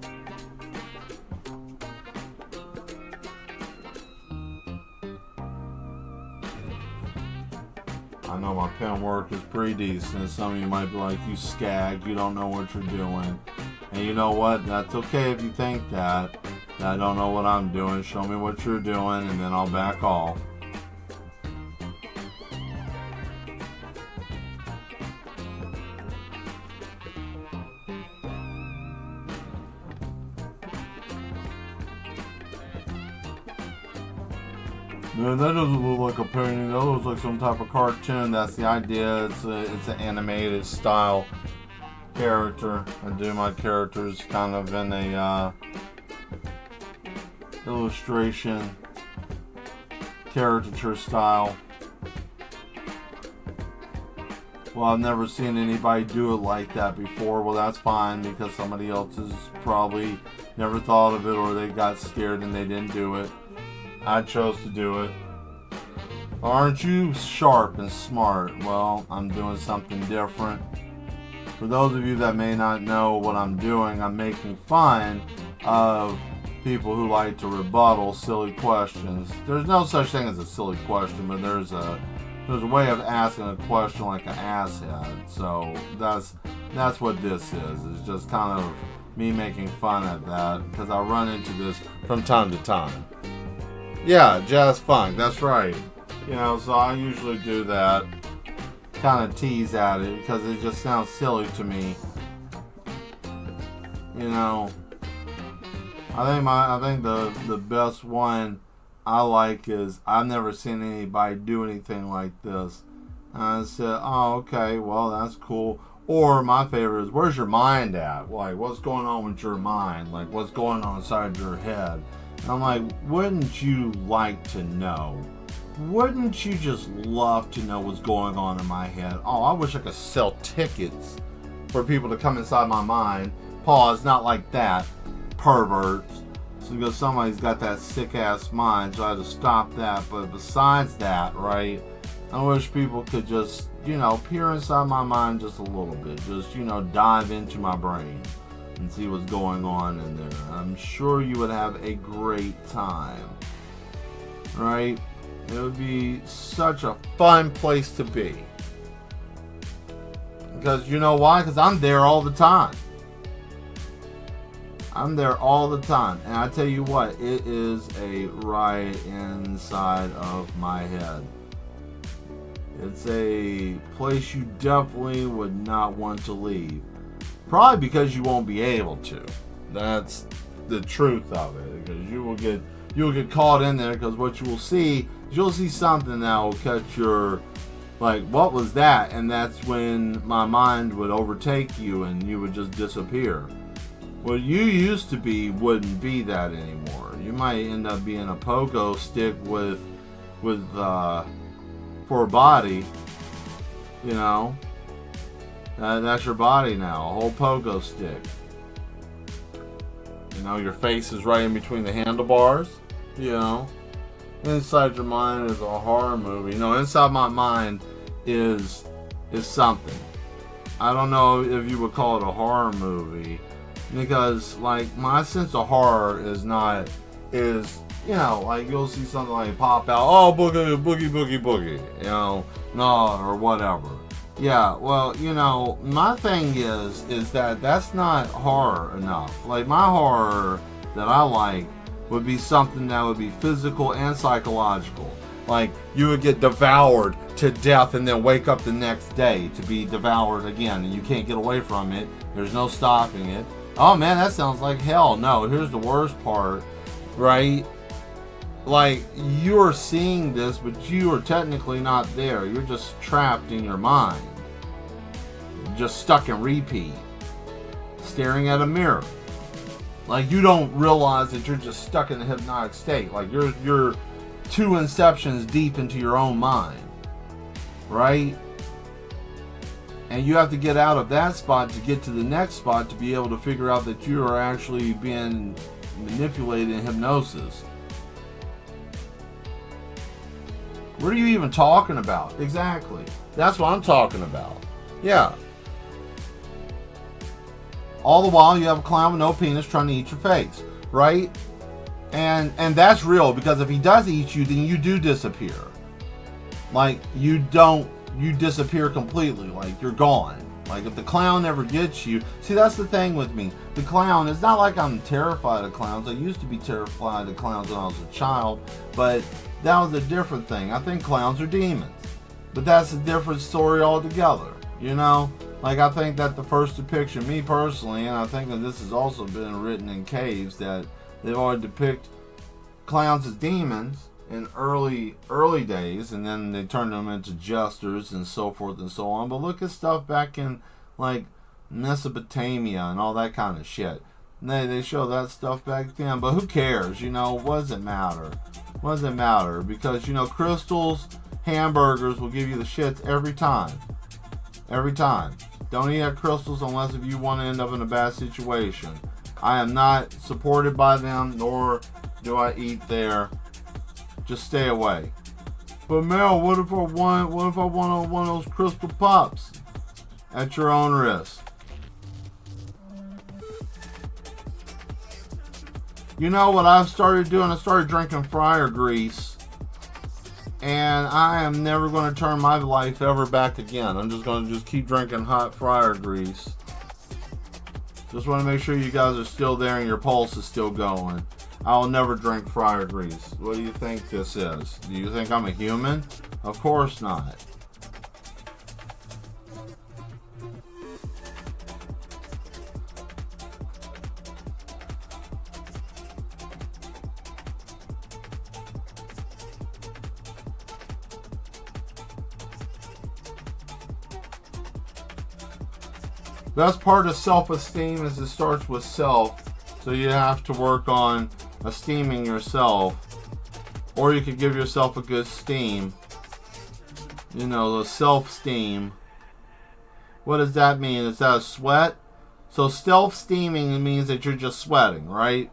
I know my pen work is pretty decent. Some of you might be like, you skag, you don't know what you're doing. And you know what? That's okay if you think that. I don't know what I'm doing. Show me what you're doing and then I'll back off. Man, that doesn't look like a painting. That looks like some type of cartoon. That's the idea. It's an animated style character. I do my characters kind of in a illustration caricature style. Well, I've never seen anybody do it like that before. Well, that's fine, because somebody else has probably never thought of it, or they got scared and they didn't do it. I chose to do it. Aren't you sharp and smart? Well, I'm doing something different. For those of you that may not know what I'm doing, I'm making fun of people who like to rebuttal silly questions. There's no such thing as a silly question, but there's a way of asking a question like an asshead. So that's what this is. It's just kind of me making fun of that, because I run into this from time to time. Yeah, jazz funk, that's right. You know, so I usually do that, kind of tease at it, because it just sounds silly to me. You know, I think the best one I like is, I've never seen anybody do anything like this. And I said, oh, okay, well, that's cool. Or my favorite is, where's your mind at? Like, what's going on with your mind? Like, what's going on inside your head? And I'm like, wouldn't you like to know? Wouldn't you just love to know what's going on in my head? Oh, I wish I could sell tickets for people to come inside my mind. Pause, not like that, perverts. So because somebody's got that sick ass mind, so I had to stop that. But besides that, right, I wish people could just, you know, peer inside my mind just a little bit. Just, you know, dive into my brain and see what's going on in there. I'm sure you would have a great time, right? It would be such a fun place to be. Because you know why? Because I'm there all the time. I'm there all the time. And I tell you what, it is a riot inside of my head. It's a place you definitely would not want to leave. Probably because you won't be able to. That's the truth of it. Because you will get caught in there, because what you will see is you'll see something that will catch your, like, what was that? And that's when my mind would overtake you and you would just disappear. What you used to be wouldn't be that anymore. You might end up being a pogo stick with for a body, you know. That's your body now, a whole pogo stick. You know, your face is right in between the handlebars, you know. Inside your mind is a horror movie. No, inside my mind is something. I don't know if you would call it a horror movie, because like my sense of horror is you know, like you'll see something like pop out, oh, boogie, boogie, boogie, boogie, you know, no, or whatever. Yeah, well, you know, my thing is that that's not horror enough. Like, my horror that I like would be something that would be physical and psychological. Like, you would get devoured to death and then wake up the next day to be devoured again, and you can't get away from it. There's no stopping it. Oh man, that sounds like hell. No, here's the worst part, right? Like, you're seeing this, but you are technically not there. You're just trapped in your mind. Just stuck in repeat. Staring at a mirror. Like, you don't realize that you're just stuck in a hypnotic state. Like, you're 2 inceptions deep into your own mind. right? And you have to get out of that spot to get to the next spot to be able to figure out that you are actually being manipulated in hypnosis. What are you even talking about? Exactly. That's what I'm talking about. Yeah. All the while you have a clown with no penis trying to eat your face, right? And that's real, because if he does eat you, then you do disappear. Like, you disappear completely. Like, you're gone. Like, if the clown never gets you... See, that's the thing with me. The clown, it's not like I'm terrified of clowns. I used to be terrified of clowns when I was a child, but that was a different thing. I think clowns are demons. But that's a different story altogether, you know? Like, I think that the first depiction, me personally, and I think that this has also been written in caves, that they've always depicted clowns as demons in early days, and then they turned them into jesters and so forth and so on. But look at stuff back in, like, Mesopotamia and all that kind of shit. They show that stuff back then, but who cares, you know? What does it matter? What does it matter? Because, you know, crystals, hamburgers will give you the shits every time. Every time. Don't eat at crystals unless if you want to end up in a bad situation. I am not supported by them, nor do I eat there. Just stay away. But Mel, what if I want one of those crystal pops? At your own risk. You know what I've started doing? I started drinking fryer grease. And I am never going to turn my life ever back again. I'm just going to keep drinking hot fryer grease. Just want to make sure you guys are still there and your pulse is still going. I'll never drink fryer grease. What do you think this is? Do you think I'm a human? Of course not. Best part of self-esteem is it starts with self. So you have to work on esteeming yourself. Or you could give yourself a good steam. You know, the self-steam. What does that mean? Is that a sweat? So self-steaming means that you're just sweating, right?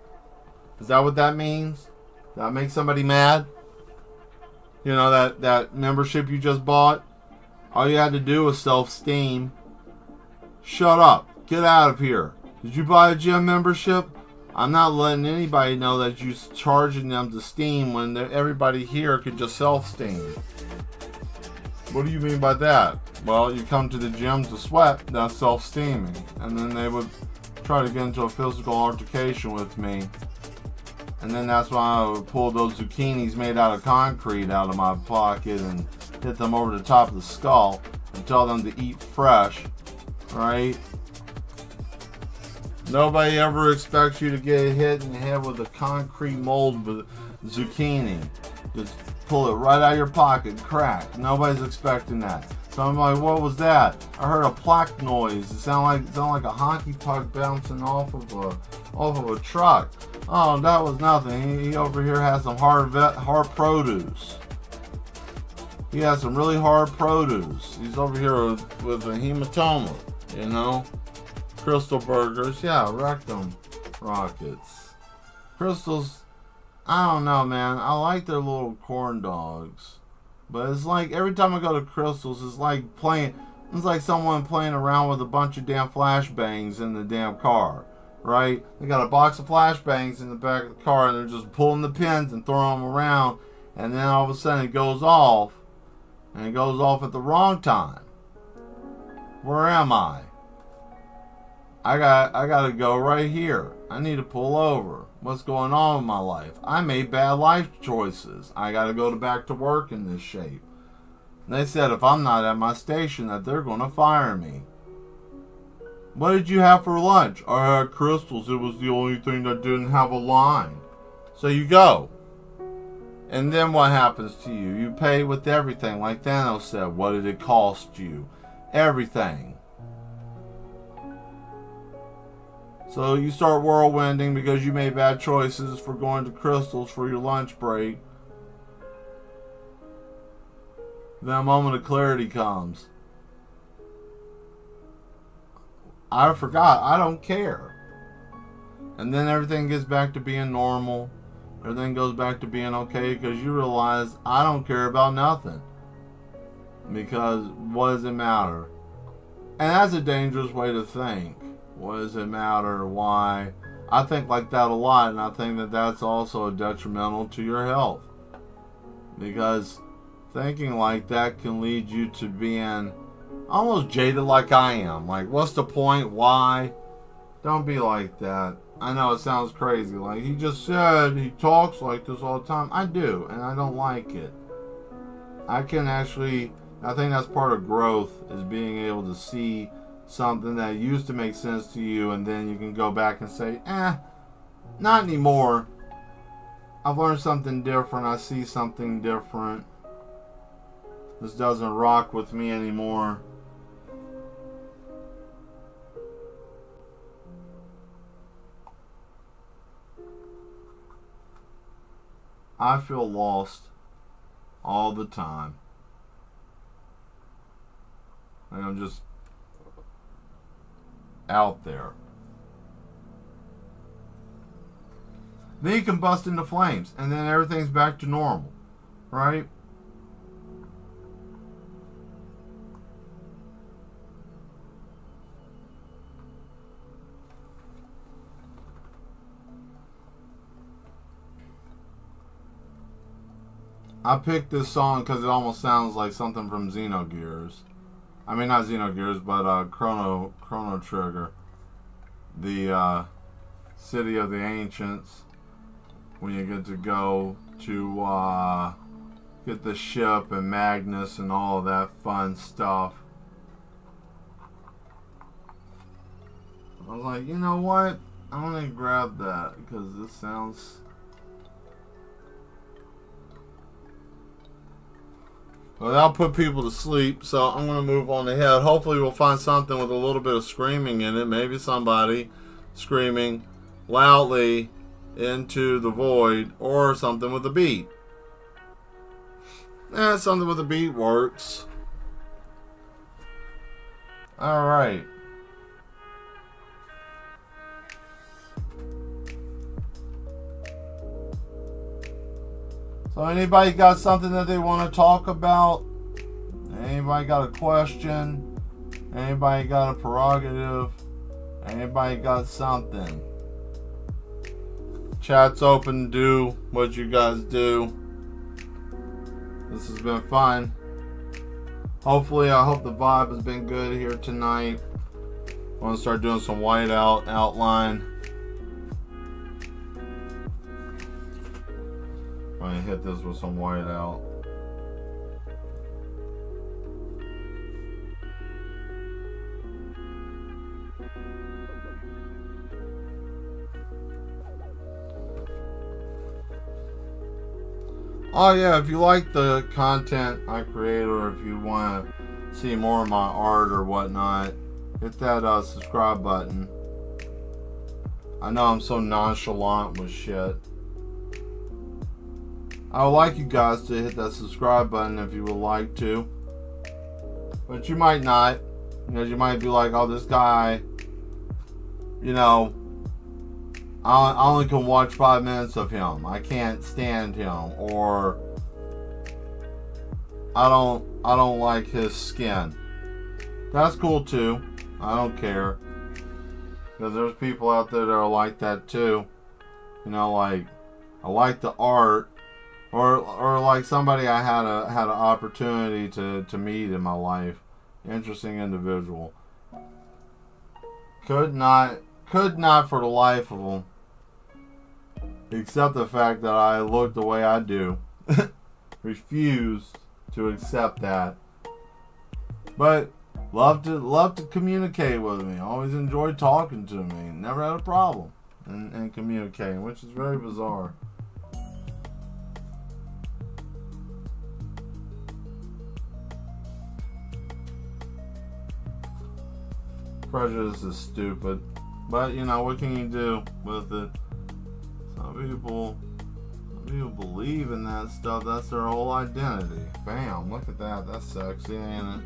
Is that what that means? Does that make somebody mad? You know, that membership you just bought? All you had to do was self-steam. Shut up. Get out of here. Did you buy a gym membership? I'm not letting anybody know that you're charging them to steam when everybody here could just self-steam. What do you mean by that? Well, you come to the gym to sweat, that's self-steaming. And then they would try to get into a physical altercation with me. And then that's why I would pull those zucchinis made out of concrete out of my pocket and hit them over the top of the skull and tell them to eat fresh. Right? Nobody ever expects you to get hit in the head with a concrete mold with zucchini. Just pull it right out of your pocket, crack. Nobody's expecting that. So I'm like, what was that? I heard a plaque noise. It sounded like a hockey puck bouncing off of a truck. Oh, that was nothing. He over here has some hard produce. He has some really hard produce. He's over here with a hematoma. You know, crystal burgers, yeah, rectum rockets. Crystals, I don't know, man. I like their little corn dogs, but it's like every time I go to Crystals, it's like someone playing around with a bunch of damn flashbangs in the damn car, right? They got a box of flashbangs in the back of the car, and they're just pulling the pins and throwing them around, and then all of a sudden it goes off, and it goes off at the wrong time. Where am I? I gotta go right here. I need to pull over. What's going on in my life? I made bad life choices. I gotta go back to work in this shape. They said if I'm not at my station that they're gonna fire me. What did you have for lunch? I had Crystals. It was the only thing that didn't have a line. So you go. And then what happens to you? You pay with everything. Like Thanos said, what did it cost you? Everything. So you start whirlwinding because you made bad choices for going to Crystals for your lunch break. Then a moment of clarity comes. I forgot. I don't care. And then everything gets back to being normal. Everything goes back to being okay because you realize I don't care about nothing. Because what does it matter? And that's a dangerous way to think. What does it matter? Why? I think like that a lot, and I think that that's also detrimental to your health. Because thinking like that can lead you to being almost jaded like I am. Like, what's the point? Why? Don't be like that. I know it sounds crazy. Like, he just said he talks like this all the time. I do, and I don't like it. I think that's part of growth, is being able to see something that used to make sense to you, and then you can go back and say, not anymore. I've learned something different. I see something different. This doesn't rock with me anymore. I feel lost all the time. Like I'm just out there. Then you can bust into flames, and then everything's back to normal, right? I picked this song because it almost sounds like something from Xenogears. I mean, not Xenogears, but Chrono Trigger. The City of the Ancients. When you get to go to get the ship and Magnus and all of that fun stuff. I was like, you know what? I'm going to grab that because this sounds... Well, that'll put people to sleep, so I'm going to move on ahead. Hopefully we'll find something with a little bit of screaming in it. Maybe somebody screaming loudly into the void, or something with a beat. Something with a beat works. Alright. So anybody got something that they want to talk about? Anybody got a question? Anybody got a prerogative? Anybody got something? Chat's open. Do what you guys do. This has been fun. Hopefully, I hope the vibe has been good here tonight. I want to start doing some whiteout outline. I'm going to hit this with some whiteout. Oh yeah, if you like the content I create, or if you want to see more of my art or whatnot, hit that subscribe button. I know I'm so nonchalant with shit. I would like you guys to hit that subscribe button if you would like to. But you might not. Because you might be like, oh, this guy, you know, I only can watch 5 minutes of him. I can't stand him. Or I don't like his skin. That's cool too. I don't care. Because there's people out there that are like that too. You know, like, I like the art. Or like somebody I had an opportunity to meet in my life. Interesting individual. Could not for the life of them accept the fact that I look the way I do. Refused to accept that. But love to communicate with me. Always enjoyed talking to me. Never had a problem in communicating, which is very bizarre. Prejudice is stupid, but you know, what can you do with it? Some People believe in that stuff. That's their whole identity. Bam, look at that. That's sexy, ain't it?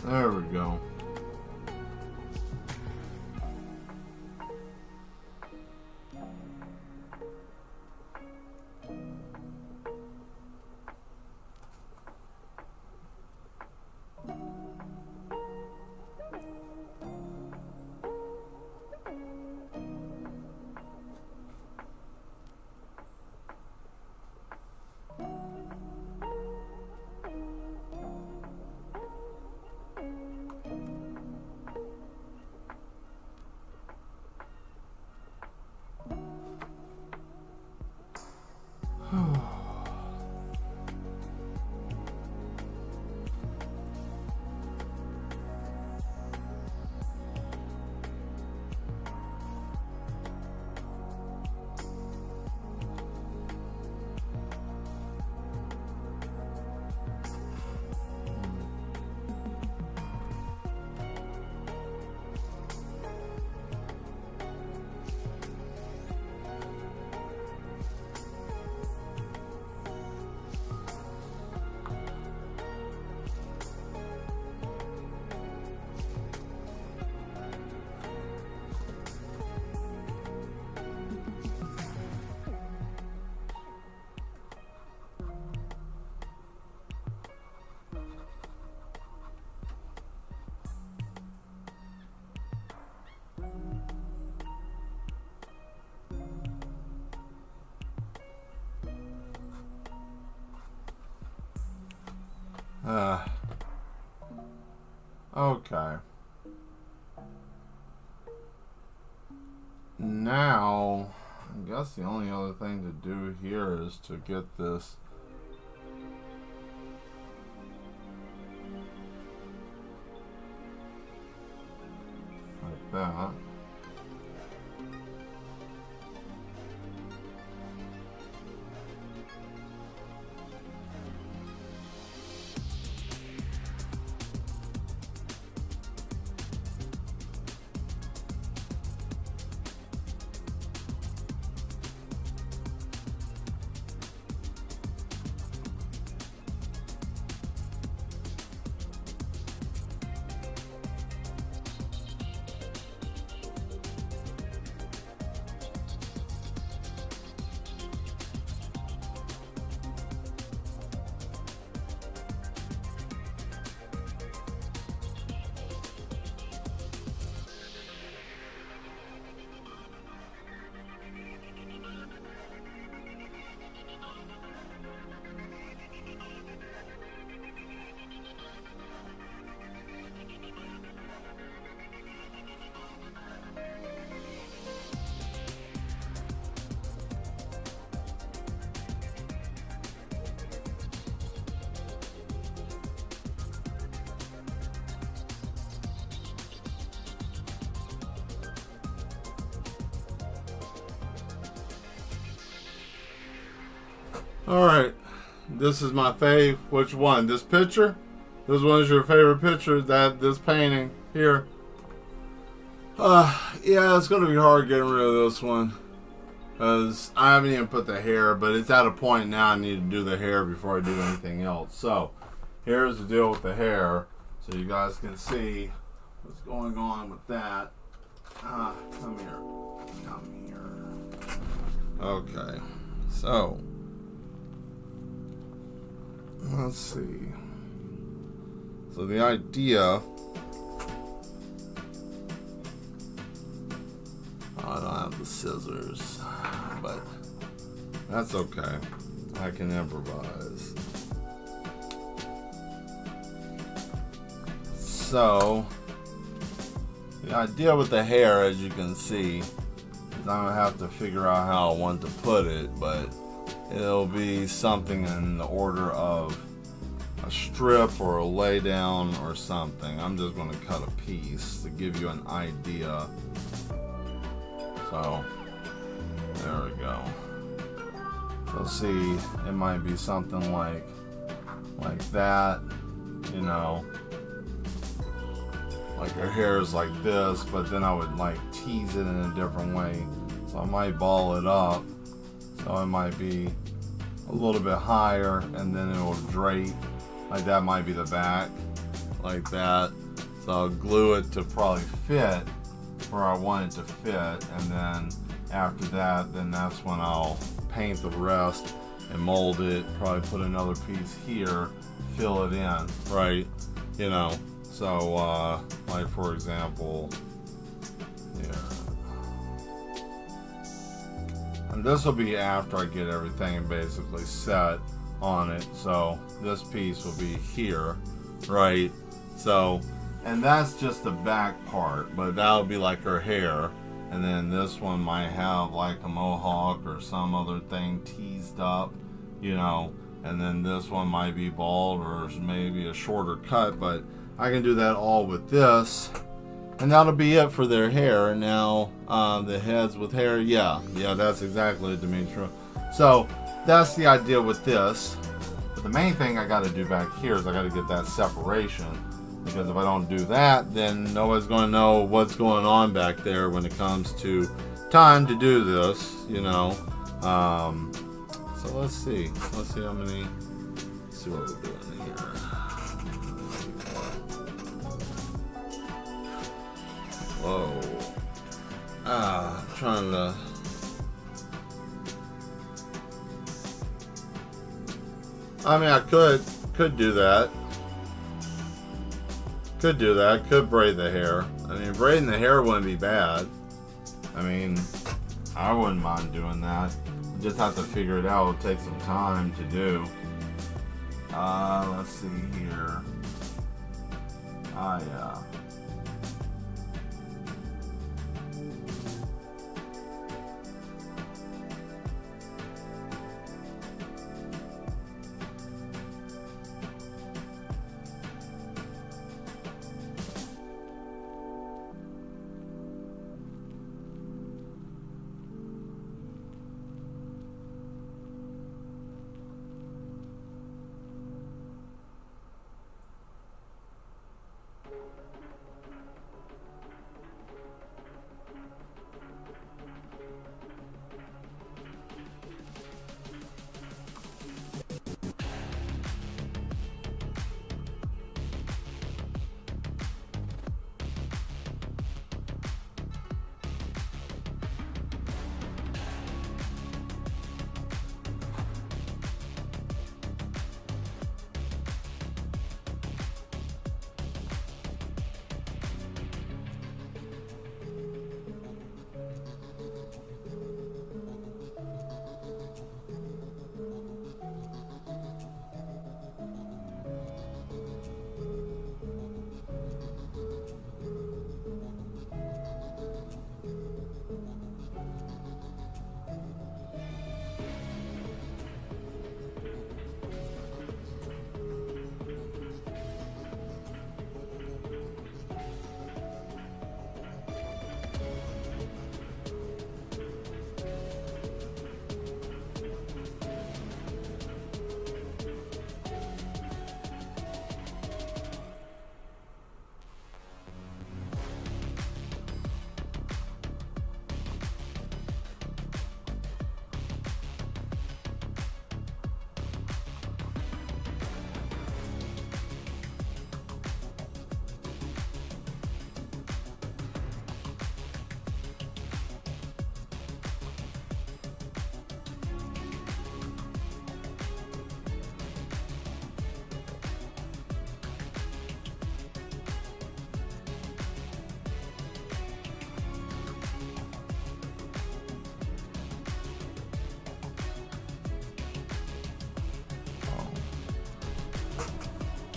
There we go. Okay. Now, I guess the only other thing to do here is to get this like that. Alright, this is my fave. Which one? This picture? This one is your favorite picture? This painting here? Yeah, it's going to be hard getting rid of this one. Because I haven't even put the hair, but it's at a point now I need to do the hair before I do anything else. So, here's the deal with the hair. So you guys can see what's going on with that. Come here. Come here. Okay, so let's see. So the idea, I don't have the scissors, but that's okay. I can improvise. So the idea with the hair, as you can see, is I'm gonna have to figure out how I want to put it, but it'll be something in the order of a strip or a lay down or something. I'm just going to cut a piece to give you an idea. So there we go. So see, it might be something like that, you know, like her hair is like this, but then I would like tease it in a different way. So I might ball it up, so it might be a little bit higher, and then it will drape. Like that might be the back, like that. So I'll glue it to probably fit where I want it to fit, and then after that, then that's when I'll paint the rest and mold it. Probably put another piece here, fill it in, right? You know. So like for example, yeah. And this will be after I get everything basically set on it. So this piece will be here, right? So, and that's just the back part, but that'll be like her hair. And then this one might have like a mohawk or some other thing teased up, you know. And then this one might be bald or maybe a shorter cut, but I can do that all with this. And that'll be it for their hair. And now the heads with hair, yeah, that's exactly it, Demetra. So that's the idea with this. But the main thing I got to do back here is I got to get that separation, because if I don't do that, then nobody's going to know what's going on back there when it comes to time to do this, you know. So let's see how many. Let's see what we're doing here. Whoa. I'm trying to. I mean, I could do that. Could braid the hair. I mean, braiding the hair wouldn't be bad. I mean, I wouldn't mind doing that. You just have to figure it out. It'll take some time to do. Let's see here. Yeah.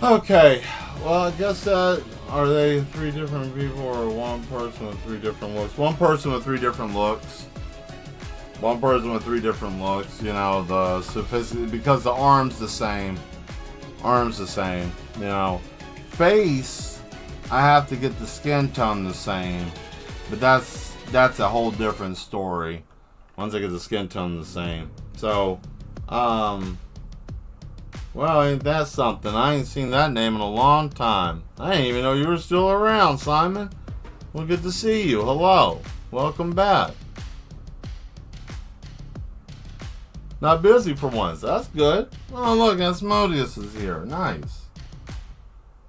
Okay, well, I guess that Are they three different people or one person with three different looks? One person with three different looks. One person with three different looks. You know, the sophisticated, because the arm's the same. Arm's the same. You know, face, I have to get the skin tone the same. But that's a whole different story. Once I get the skin tone the same. So, well, ain't that something? I ain't seen that name in a long time. I didn't even know you were still around, Simon. Well, good to see you. Hello. Welcome back. Not busy for once. That's good. Oh, look, Asmodeus is here. Nice.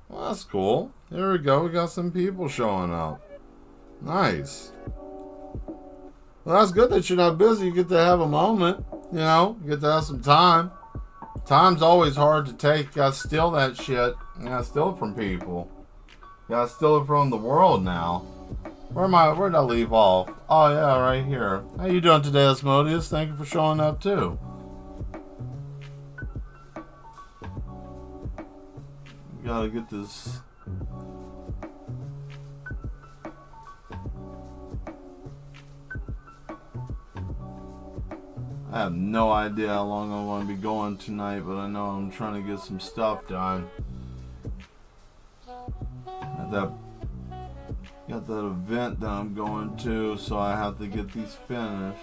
Well, that's cool. There we go. We got some people showing up. Nice. Well, that's good that you're not busy. You get to have a moment. You know, you get to have some time. Time's always hard to take. You gotta steal that shit. You gotta steal it from people. You gotta steal it from the world now. Where'd I leave off? Oh yeah, right here. How you doing today, Asmodeus? Thank you for showing up too. You gotta get this. I have no idea how long I'm going to be going tonight, but I know I'm trying to get some stuff done. Got that event that I'm going to, so I have to get these finished.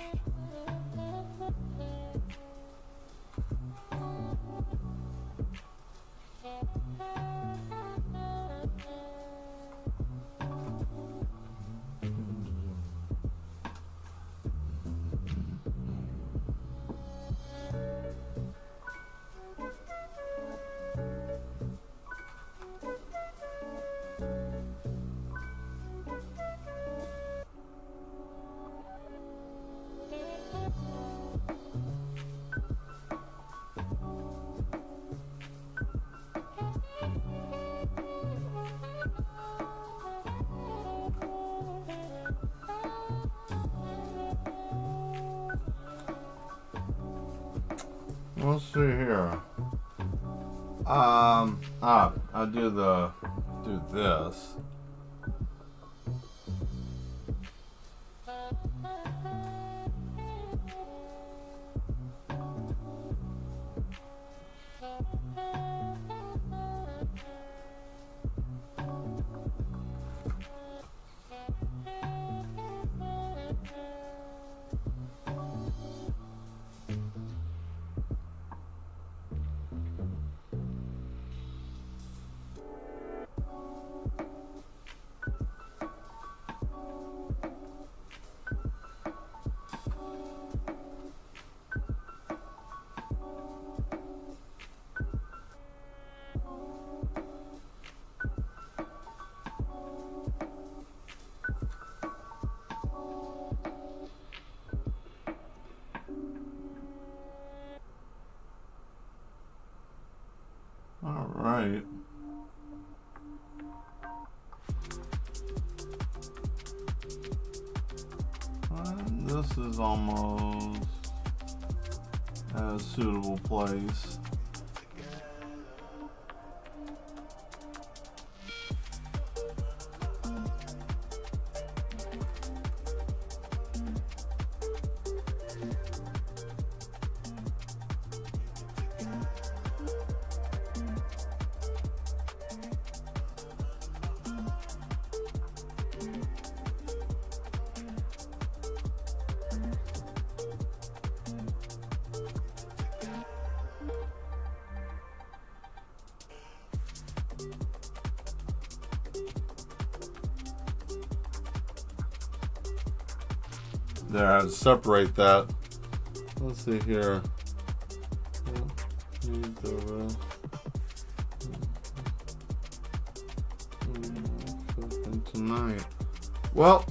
Let's see here. I'll do this. All right. This is almost a suitable place. There, I had to separate that. Let's see here. Tonight. Well,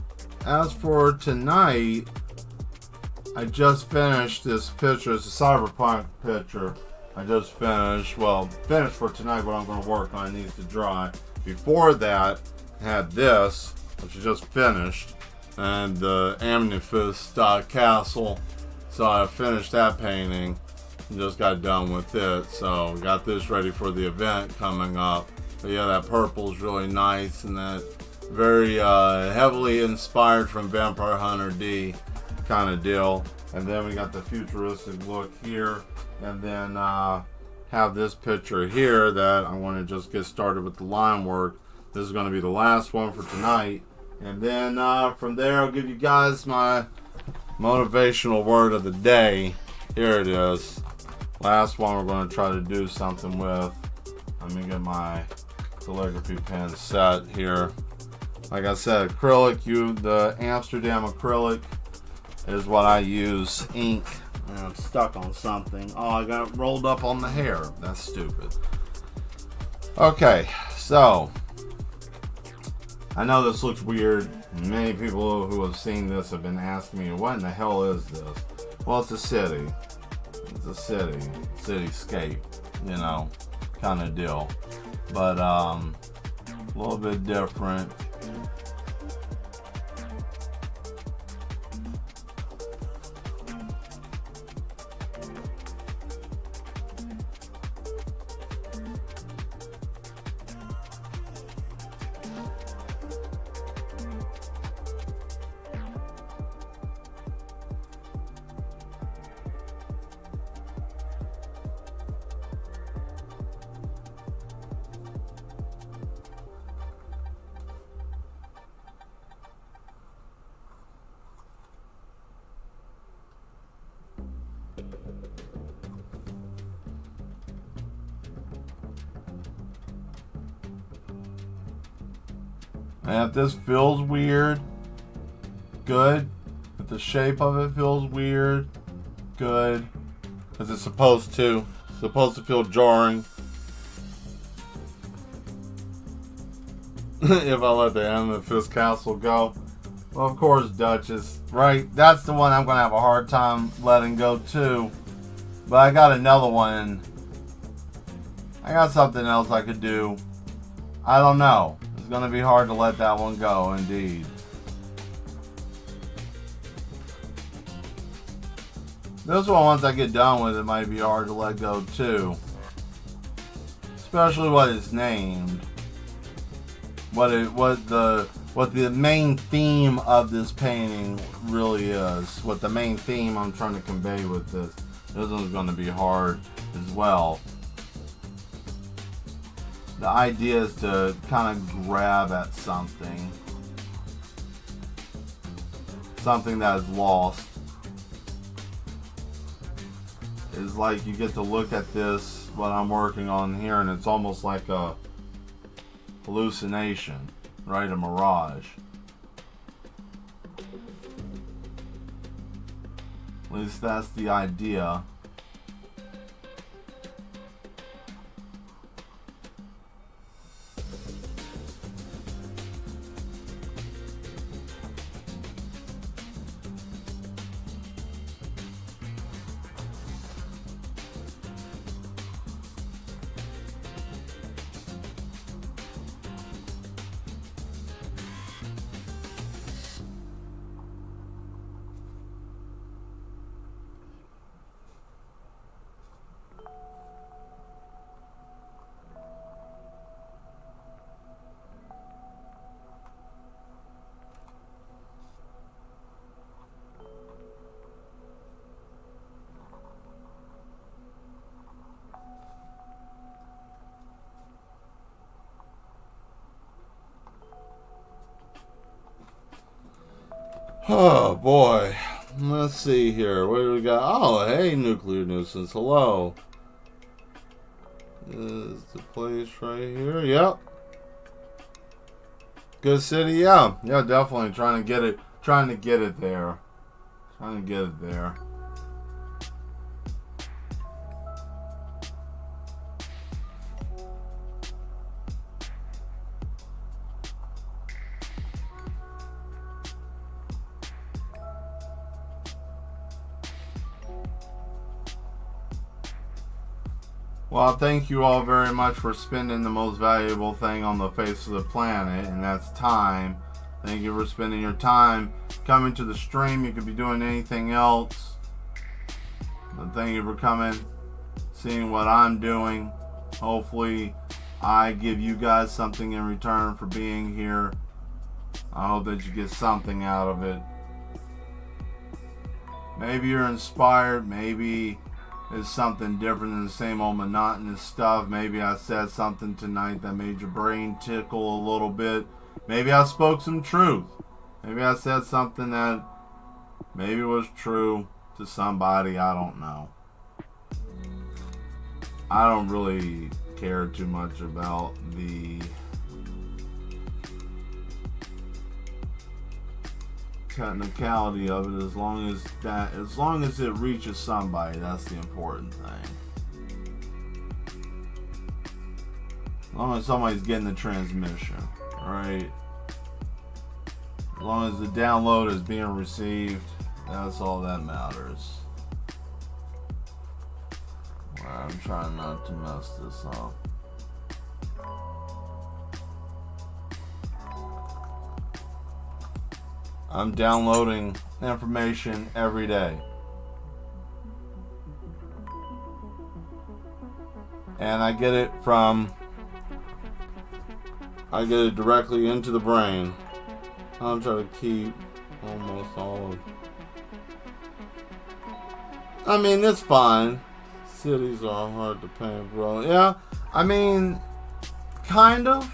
as for tonight, I just finished this picture. It's a cyberpunk picture. I just finished. Well, finished for tonight, but I'm going to work on it. It needs to dry. Before that, I had this, which I just finished. And the amethyst castle. So I finished that painting and just got done with it. So got this ready for the event coming up. But yeah, that purple is really nice, and that very heavily inspired from Vampire Hunter D kind of deal. And then we got the futuristic look here, and then have this picture here that I want to just get started with the line work. This is going to be the last one for tonight, and then from there I'll give you guys my motivational word of the day. Here it is. Last one we're going to try to do something with. Let me get my calligraphy pen set here. Like I said, acrylic, the Amsterdam acrylic is what I use. Ink. And I'm stuck on something. Oh, I got it rolled up on the hair. That's stupid. Okay, so I know this looks weird. Many people who have seen this have been asking me, what in the hell is this? Well, it's a city. It's a cityscape, you know, kind of deal. But a little bit different. And if this feels weird, good. If the shape of it feels weird, good. Because it's supposed to feel jarring. If I let the Amethyst Castle go. Well, of course, Duchess, right? That's the one I'm going to have a hard time letting go too. But I got another one. I got something else I could do. I don't know. It's going to be hard to let that one go, indeed. This one, once I get done with it, might be hard to let go too. Especially what it's named. What the main theme of this painting really is. What the main theme I'm trying to convey with this. This one's going to be hard as well. The idea is to kind of grab at something. Something that is lost. It's like you get to look at this, what I'm working on here, and it's almost like a hallucination, right? A mirage. At least that's the idea. Oh boy, let's see here. What do we got? Oh, hey, nuclear nuisance. Hello. Is the place right here? Yep. Good city. Yeah, definitely trying to get it there. Trying to get it there. Well, thank you all very much for spending the most valuable thing on the face of the planet, and that's time. Thank you for spending your time coming to the stream. You could be doing anything else. But thank you for coming, seeing what I'm doing. Hopefully I give you guys something in return for being here. I hope that you get something out of it. Maybe you're inspired. Maybe it's something different than the same old monotonous stuff. Maybe I said something tonight that made your brain tickle a little bit. Maybe I spoke some truth. Maybe I said something that maybe was true to somebody. I don't know. I don't really care too much about the technicality of it, as long as it reaches somebody. That's the important thing. As long as somebody's getting the transmission, right? As long as the download is being received, that's all that matters. I'm trying not to mess this up. I'm downloading information every day. And I get it directly into the brain. I'm trying to keep almost all of... I mean, it's fine. Cities are hard to paint, bro. Yeah, I mean, kind of,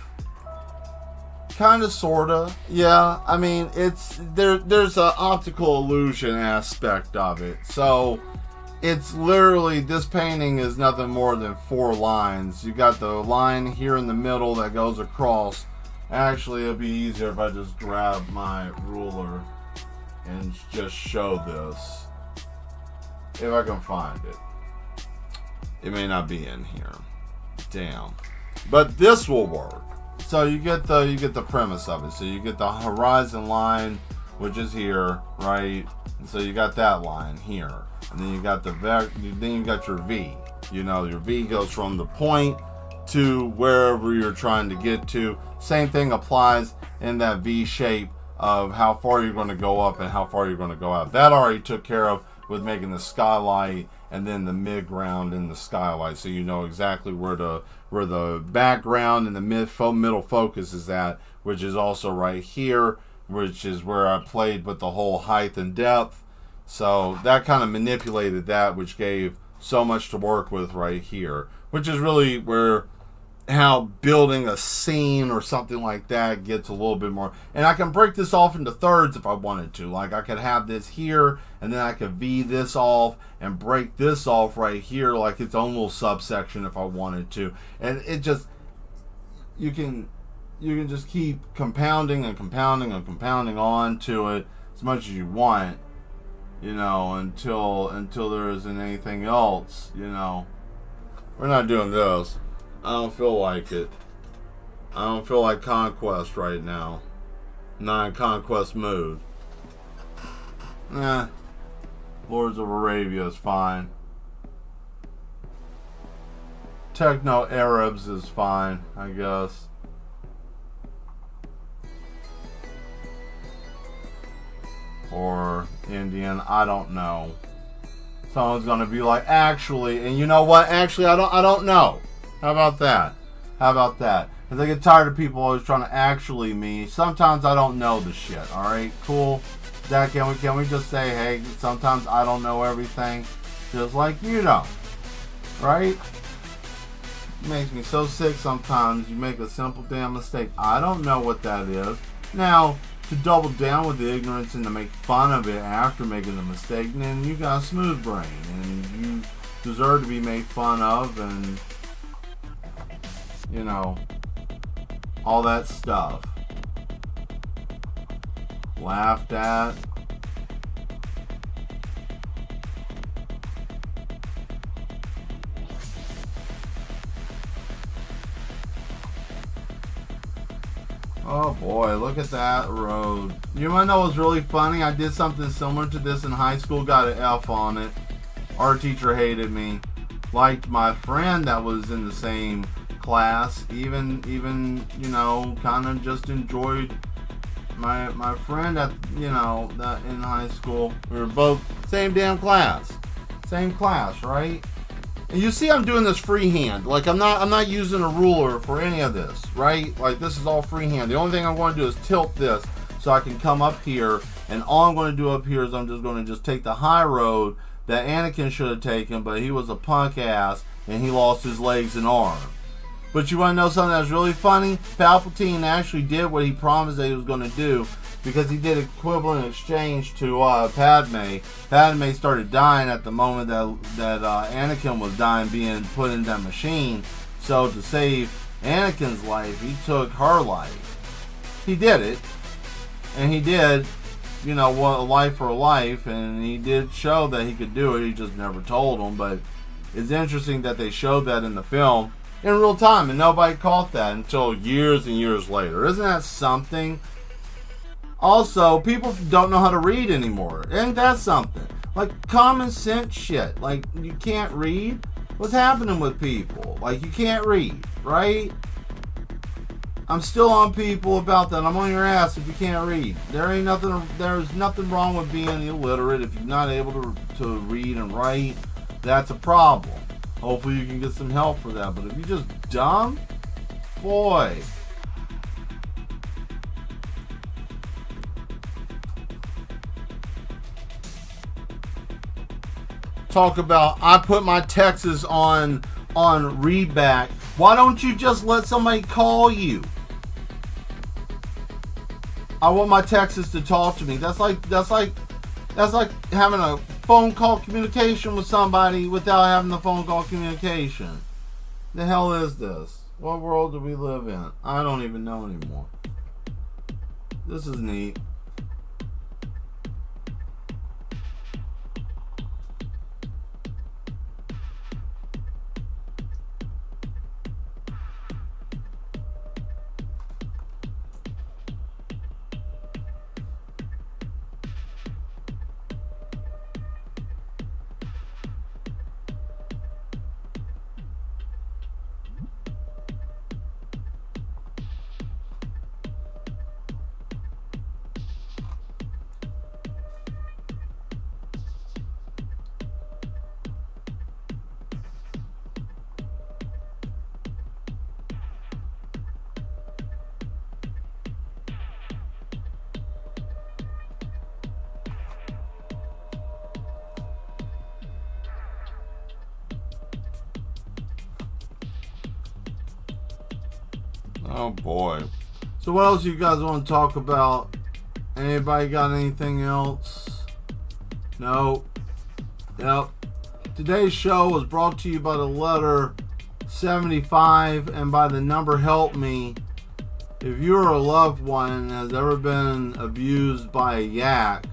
sorta. Yeah, I mean, it's there's an optical illusion aspect of it. So it's literally, this painting is nothing more than 4 lines. You got the line here in the middle that goes across. Actually, it'd be easier if I just grab my ruler and just show this, if I can find it. It may not be in here. Damn. But this will work. So you get the premise of it. So you get the horizon line, which is here, right? And so you got that line here. And then you got then you got your V. You know, your V goes from the point to wherever you're trying to get to. Same thing applies in that V shape of how far you're going to go up and how far you're going to go out. That already took care of with making the skylight and then the mid-ground in the skylight, so you know exactly where the background and the middle focus is at, which is also right here, which is where I played with the whole height and depth. So that kind of manipulated that, which gave so much to work with right here, which is really where how building a scene or something like that gets a little bit more. And I can break this off into thirds if I wanted to. Like, I could have this here, and then I could V this off and break this off right here like its own little subsection if I wanted to. And it just, you can just keep compounding and compounding and compounding on to it as much as you want, you know, until there isn't anything else, you know. We're not doing this. I don't feel like it. I don't feel like conquest right now. Not in conquest mood. Nah. Lords of Arabia is fine. Techno Arabs is fine, I guess. Or Indian, I don't know. Someone's gonna be like, actually, and you know what? Actually, I don't know. How about that? How about that? Because I get tired of people always trying to actually me. Sometimes I don't know the shit. All right, cool. That can we just say, hey, sometimes I don't know everything, just like you don't, right? It makes me so sick sometimes. You make a simple damn mistake. I don't know what that is. Now, to double down with the ignorance and to make fun of it after making the mistake, then you got a smooth brain and you deserve to be made fun of, and you know, all that stuff. Laughed at. Oh boy, look at that road. You wanna know what's really funny? I did something similar to this in high school, got an F on it. Our teacher hated me. Liked my friend that was in the same class, even you know, kind of just enjoyed my friend at, you know, that in high school. We were both same damn class, right? And you see I'm doing this freehand. Like I'm not using a ruler for any of this, right? Like this is all freehand. The only thing I'm going to do is tilt this so I can come up here, and all I'm going to do up here is I'm just going to take the high road that Anakin should have taken, but he was a punk ass and he lost his legs and arm. But you want to know something that's really funny? Palpatine actually did what he promised that he was going to do, because he did equivalent exchange to Padme. Padme started dying at the moment that Anakin was dying, being put in that machine. So to save Anakin's life, he took her life. He did it. And he did, you know, a life for a life, and he did show that he could do it. He just never told them. But it's interesting that they showed that in the film in real time, and nobody caught that until years and years later. Isn't that something? Also, people don't know how to read anymore. Ain't that something? Like common sense shit. Like, you can't read? What's happening with people? Like, you can't read, right? I'm still on people about that. I'm on your ass if you can't read. There's nothing wrong with being illiterate. If you're not able to read and write, that's a problem. Hopefully you can get some help for that. But if you're just dumb, boy. Talk about, I put my texts on readback. Why don't you just let somebody call you? I want my texts to talk to me. That's like having a phone call communication with somebody without having the phone call communication. The hell is this? What world do we live in? I don't even know anymore. This is neat. Oh boy. So what else you guys want to talk about? Anybody got anything else? No. Yep. Today's show was brought to you by the letter 75 and by the number Help Me. If you're a loved one has ever been abused by a yak,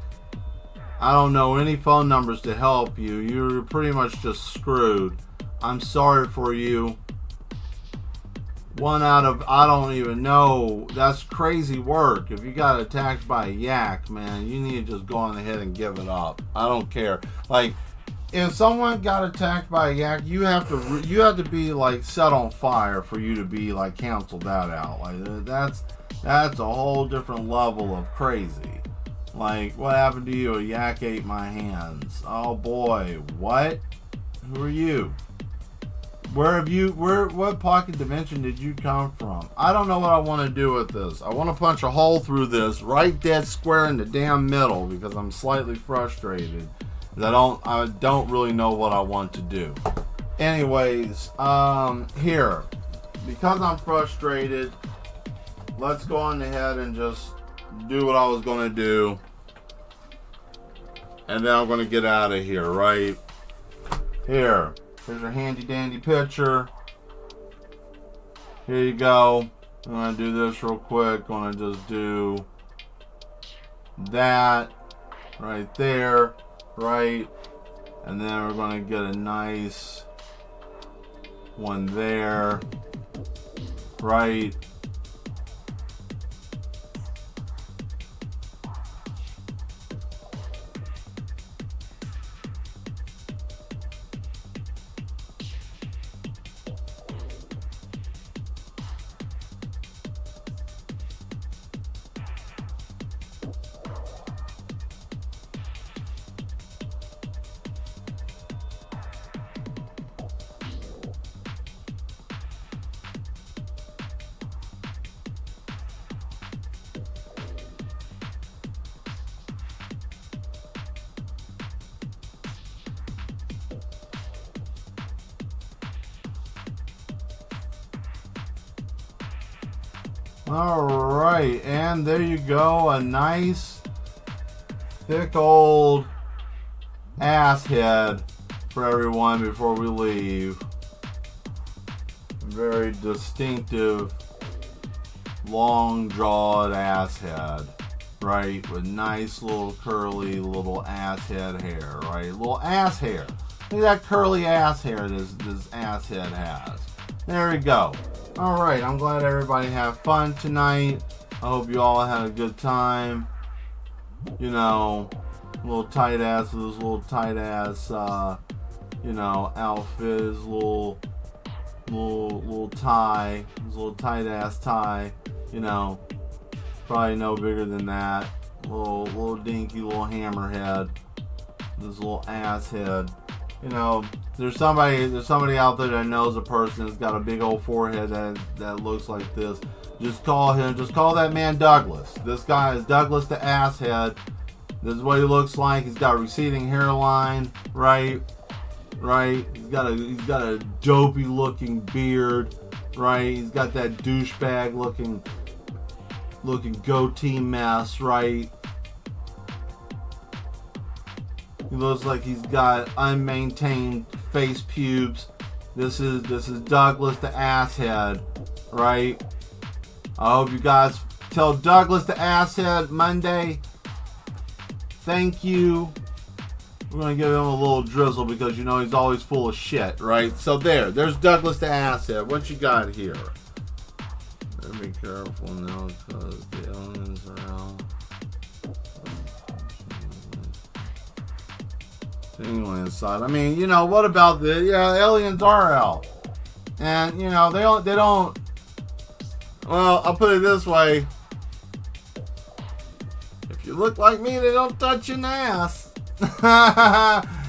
I don't know any phone numbers to help you. You're pretty much just screwed. I'm sorry for you. One out of, I don't even know. That's crazy work. If you got attacked by a yak, man, you need to just go on ahead and give it up. I don't care. Like, if someone got attacked by a yak, you have to be like set on fire for you to be like cancel that out. Like that's a whole different level of crazy. Like, what happened to you? A yak ate my hands. Oh boy, what? Who are you? What pocket dimension did you come from? I don't know what I want to do with this. I want to punch a hole through this right dead square in the damn middle because I'm slightly frustrated. I don't really know what I want to do. Anyways, here, because I'm frustrated, let's go on ahead and just do what I was going to do. And then I'm going to get out of here, right? Here. Here's your handy dandy picture. Here you go. I'm going to do this real quick. I'm going to just do that right there, right? And then we're going to get a nice one there, right? Alright, and there you go. A nice, thick old ass head for everyone before we leave. Very distinctive, long-jawed ass head, right? With nice little curly little ass head hair, right? Little ass hair. Look at that curly ass hair this ass head has. There we go. Alright, I'm glad everybody had fun tonight. I hope you all had a good time. You know, little tight ass with his little tight ass, you know, outfit, his little tie, his little tight ass tie, you know, probably no bigger than that. Little dinky little hammerhead, this little ass head. You know, there's somebody out there that knows a person that's got a big old forehead that looks like this. Just call that man Douglas. This guy is Douglas the asshead. This is what he looks like. He's got a receding hairline, right? He's got a dopey looking beard, right? He's got that douchebag looking goatee mess, right? He looks like he's got unmaintained face pubes. This is Douglas the asshead, right? I hope you guys tell Douglas the asshead Monday, thank you. We're gonna give him a little drizzle because you know he's always full of shit, right? So there's Douglas the asshead. What you got here? Better be careful now because the aliens are out. Anyway, inside. I mean, you know, what about aliens are out. And, you know, they don't well, I'll put it this way. If you look like me, they don't touch your ass.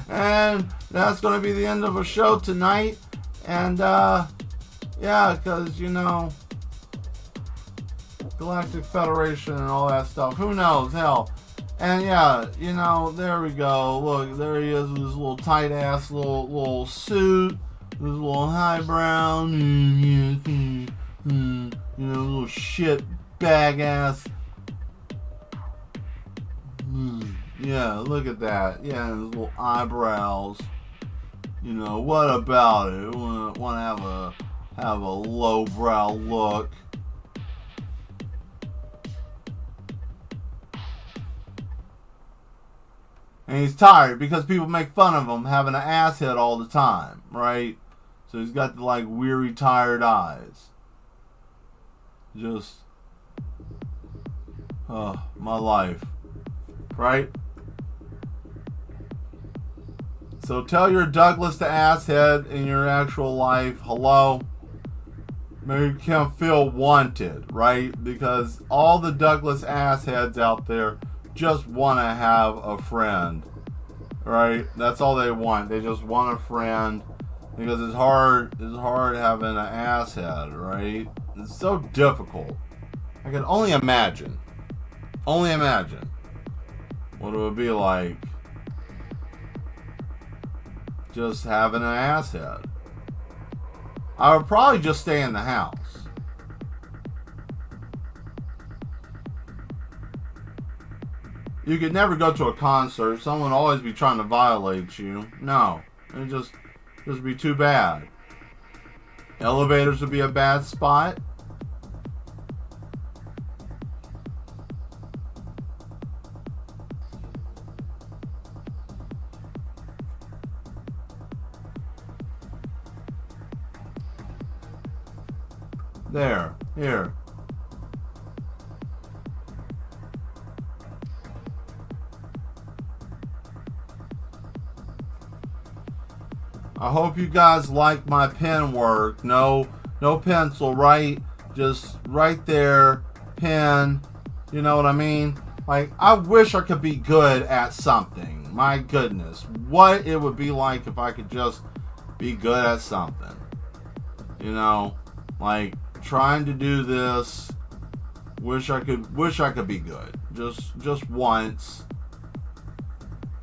And that's going to be the end of a show tonight. And, yeah, because, you know, Galactic Federation and all that stuff. Who knows? Hell. And yeah, you know, there we go. Look, there he is with his little tight ass little suit, with his little highbrow, you know, little shit bag ass. Yeah, look at that. Yeah, his little eyebrows. You know, what about it? Want to have a lowbrow look. And he's tired because people make fun of him having an ass head all the time, right? So he's got the like weary, tired eyes. Just, my life, right? So tell your Douglas the asshead in your actual life, hello. Maybe you can't feel wanted, right? Because all the Douglas assheads out there just want to have a friend, right? That's all they want. They just want a friend because it's hard having an asshead, right? It's so difficult. I can only imagine what it would be like just having an asshead. I would probably just stay in the house. You could never go to a concert. Someone would always be trying to violate you. No. It'd just be too bad. Elevators would be a bad spot. Here. I hope you guys like my pen work. No pencil, right? Just right there, pen. You know what I mean? Like, I wish I could be good at something. My goodness, what it would be like if I could just be good at something. You know, like trying to do this. Wish I could be good. Just once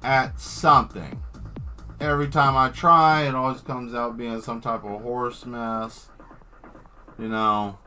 at something. Every time I try, it always comes out being some type of horse mess. You know.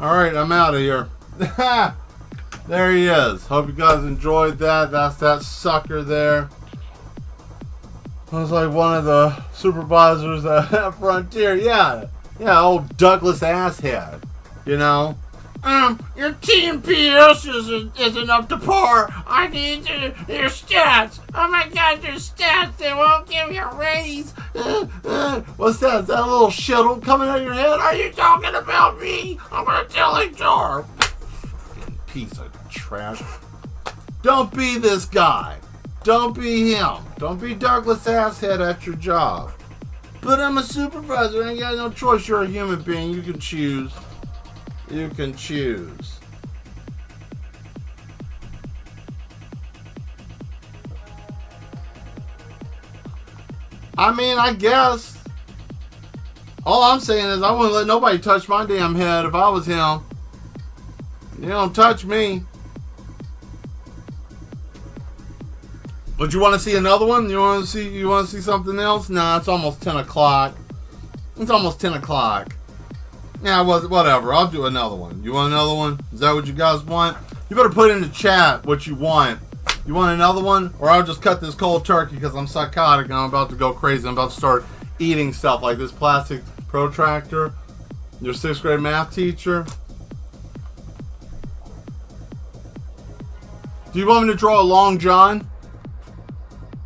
Alright, I'm out of here. There he is. Hope you guys enjoyed that. That's that sucker there. I was like one of the supervisors at Frontier. Yeah, old Douglas asshead. You know? Your TMPS isn't up to par. I need your stats. Oh my god, your stats. They won't give you a raise. What's that? Is that a little shittle coming out of your head? Are you talking about me? I'm gonna tell HR. Piece of trash. Don't be this guy. Don't be him. Don't be Douglas asshead at your job. But I'm a supervisor. I ain't got no choice. You're a human being. You can choose. You can choose. I mean, I guess. All I'm saying is I wouldn't let nobody touch my damn head if I was him. You don't touch me. But you want to see another one? You want to see something else? Nah, it's almost 10 o'clock. It's almost 10 o'clock. Yeah, whatever. I'll do another one. You want another one? Is that what you guys want? You better put in the chat what you want. You want another one? Or I'll just cut this cold turkey because I'm psychotic and I'm about to go crazy. I'm about to start eating stuff like this plastic protractor. Your 6th grade math teacher. Do you want me to draw a long john?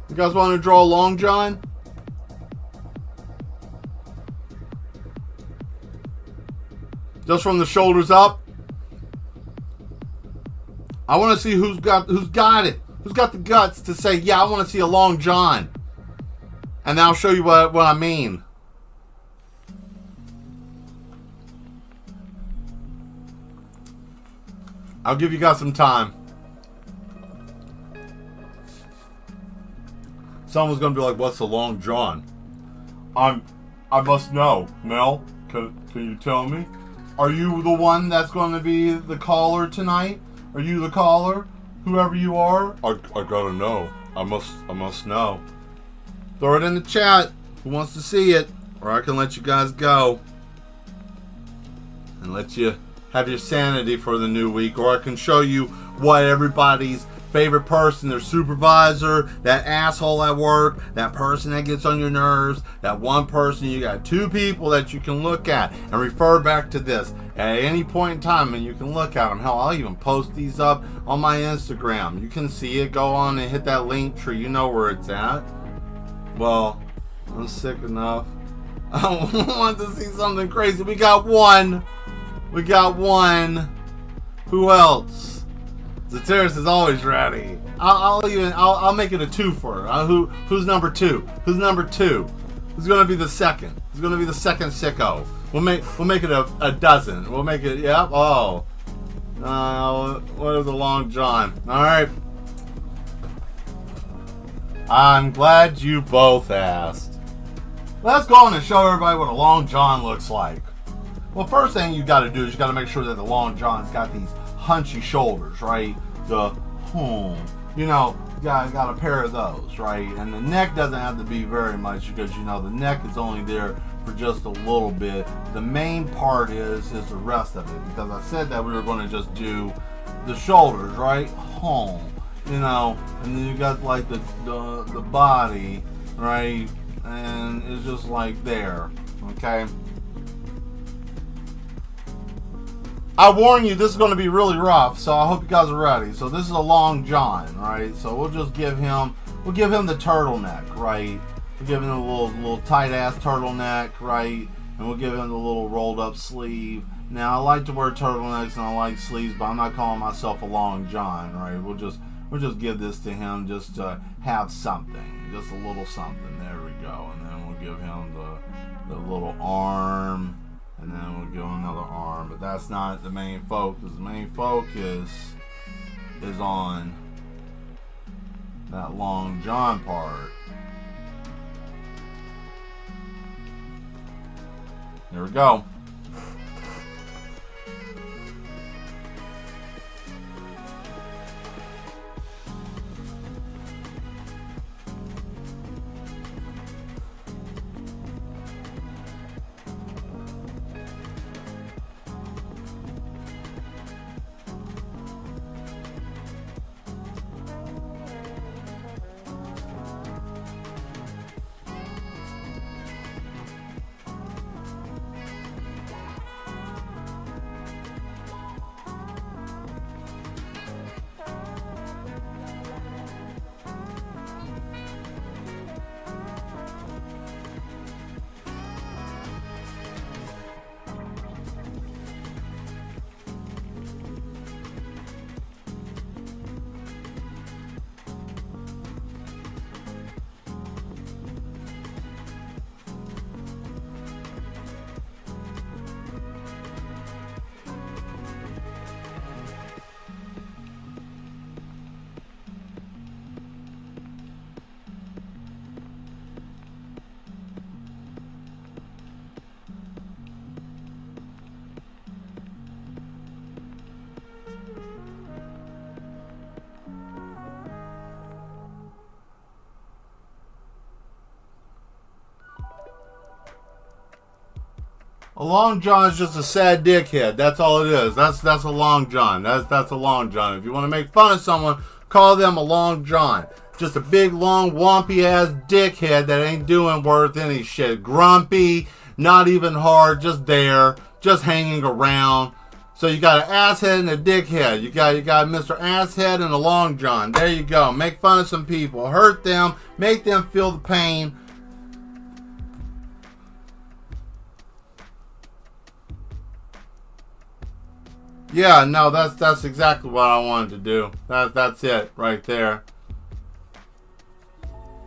You guys want to draw a long john? Just from the shoulders up. I want to see who's got it. Who's got the guts to say, yeah, I want to see a long john. And then I'll show you what I mean. I'll give you guys some time. Someone's gonna be like, what's a long john? I must know. Mel, can you tell me? Are you the one that's going to be the caller tonight? Are you the caller? Whoever you are? I gotta know. I must know. Throw it in the chat. Who wants to see it? Or I can let you guys go. And let you have your sanity for the new week. Or I can show you what everybody's favorite person, their supervisor, that asshole at work, that person that gets on your nerves, that one person. You got 2 people that you can look at and refer back to this at any point in time, and you can look at them. Hell, I'll even post these up on my Instagram. You can see it. Go on and hit that link tree. You know where it's at. Well, I'm sick enough. I want to see something crazy. We got one. Who else? Zateris is always ready. I'll make it a 2-fer. Who's number 2? Who's number 2? Who's gonna be the second? Who's gonna be the second sicko? We'll make it a dozen. We'll make it. Yep. Oh. What is a long john? All right. I'm glad you both asked. Let's go on and show everybody what a long john looks like. Well, first thing you got to do is you got to make sure that the long john's got these hunchy shoulders, right? You got a pair of those, right? And the neck doesn't have to be very much because the neck is only there for just a little bit. The main part is the rest of it, because I said that we were going to just do the shoulders, right? And then you got like the body, right? And it's just like there, okay? I warn you, this is going to be really rough, so I hope you guys are ready. So this is a long john, right? So we'll just give him the turtleneck, right? We'll give him a little tight ass turtleneck, right? And we'll give him the little rolled up sleeve. Now I like to wear turtlenecks and I like sleeves, but I'm not calling myself a long john, right? We'll just give this to him just to have something, just a little something. There we go. And then we'll give him the little arm. And then we'll give him another arm, but that's not the main focus. The main focus is on that long john part. There we go. A long john is just a sad dickhead. That's all it is. That's a long john. That's a long john. If you want to make fun of someone, call them a long john. Just a big, long, wompy ass dickhead that ain't doing worth any shit. Grumpy, not even hard, just there, just hanging around. So you got an asshead and a dickhead. You got Mr. Asshead and a long john. There you go. Make fun of some people, hurt them, make them feel the pain. Yeah, no, that's exactly what I wanted to do. That's it right there.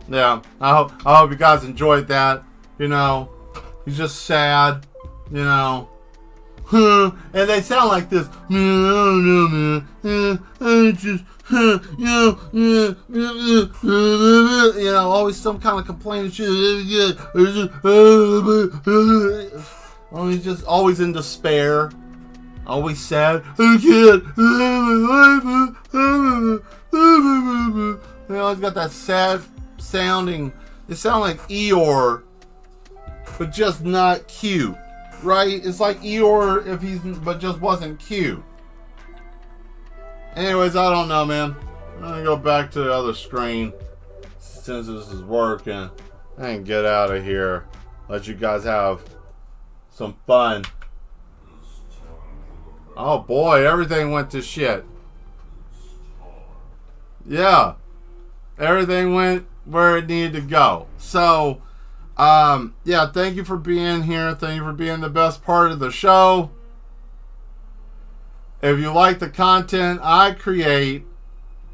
Yeah, I hope you guys enjoyed that. You know, he's just sad. You know, and they sound like this. I don't know, man. I just, you know, always some kind of complaining shit. Oh, he's just always in despair. Always sad. I can't. They always got that sad sounding. They sound like Eeyore, but just not cute, right? It's like Eeyore if he's, but just wasn't cute. Anyways, I don't know, man. I'm gonna go back to the other screen since this is working and get out of here. Let you guys have some fun. Oh boy, everything went to shit. Yeah. Everything went where it needed to go. So, yeah, thank you for being here. Thank you for being the best part of the show. If you like the content I create,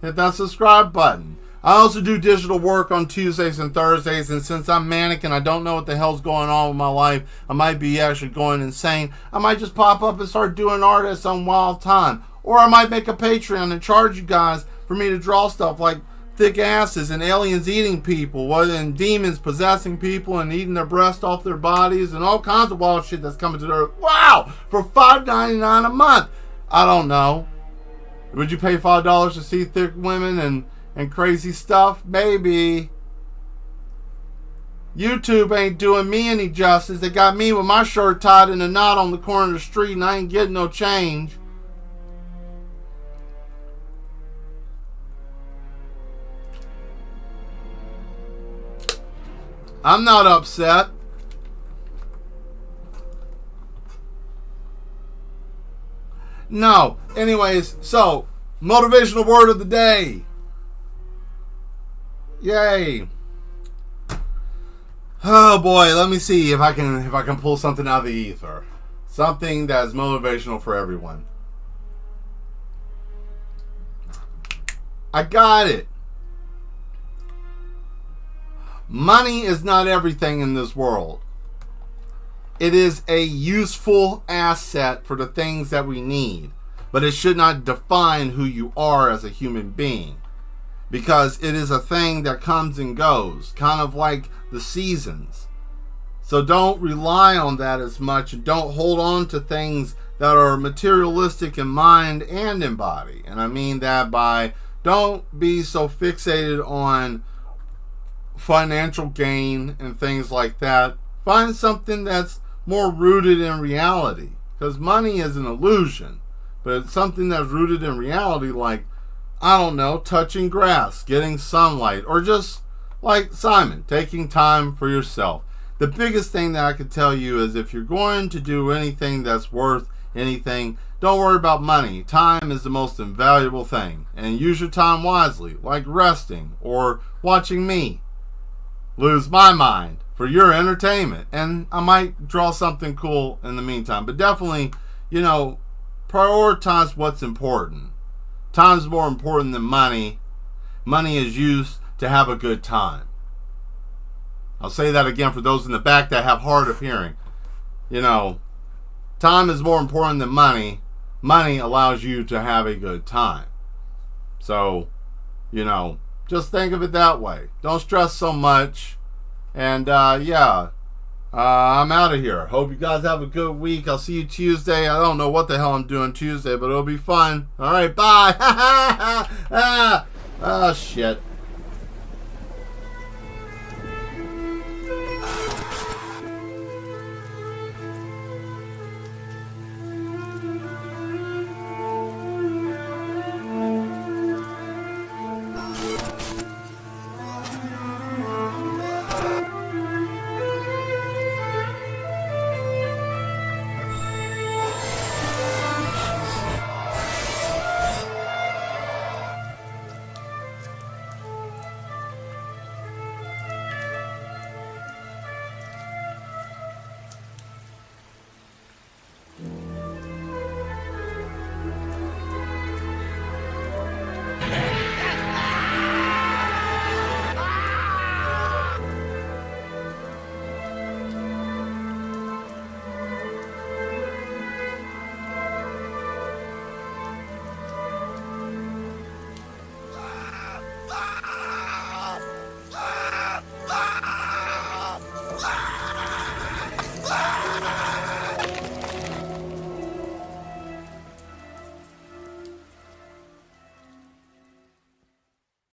hit that subscribe button. I also do digital work on Tuesdays and Thursdays, and since I'm manic and I don't know what the hell's going on with my life, I might be actually going insane. I might just pop up and start doing art at some wild time. Or I might make a Patreon and charge you guys for me to draw stuff like thick asses and aliens eating people, and demons possessing people and eating their breast off their bodies and all kinds of wild shit that's coming to the earth. Wow! For $5.99 a month. I don't know. Would you pay $5 to see thick women and crazy stuff? Maybe. YouTube ain't doing me any justice. They got me with my shirt tied in a knot on the corner of the street and I ain't getting no change. I'm not upset. No. Anyways, so motivational word of the day. Yay. Oh boy, let me see if I can pull something out of the ether. Something that's motivational for everyone. I got it. Money is not everything in this world. It is a useful asset for the things that we need, but it should not define who you are as a human being, because it is a thing that comes and goes, kind of like the seasons. So don't rely on that as much, and don't hold on to things that are materialistic in mind and in body. And I mean that by, don't be so fixated on financial gain and things like that. Find something that's more rooted in reality, because money is an illusion, but it's something that's rooted in reality, like, I don't know, touching grass, getting sunlight, or just like Simon, taking time for yourself. The biggest thing that I could tell you is if you're going to do anything that's worth anything, don't worry about money. Time is the most invaluable thing, and use your time wisely, like resting or watching me lose my mind for your entertainment. And I might draw something cool in the meantime, but definitely, you know, prioritize what's important. Time's more important than money. Money is used to have a good time. I'll say that again for those in the back that have hard of hearing. You know, time is more important than money. Money allows you to have a good time. So, you know, just think of it that way. Don't stress so much. And yeah, I'm out of here. Hope you guys have a good week. I'll see you Tuesday. I don't know what the hell I'm doing Tuesday, but it'll be fun. All right, bye. Oh, shit.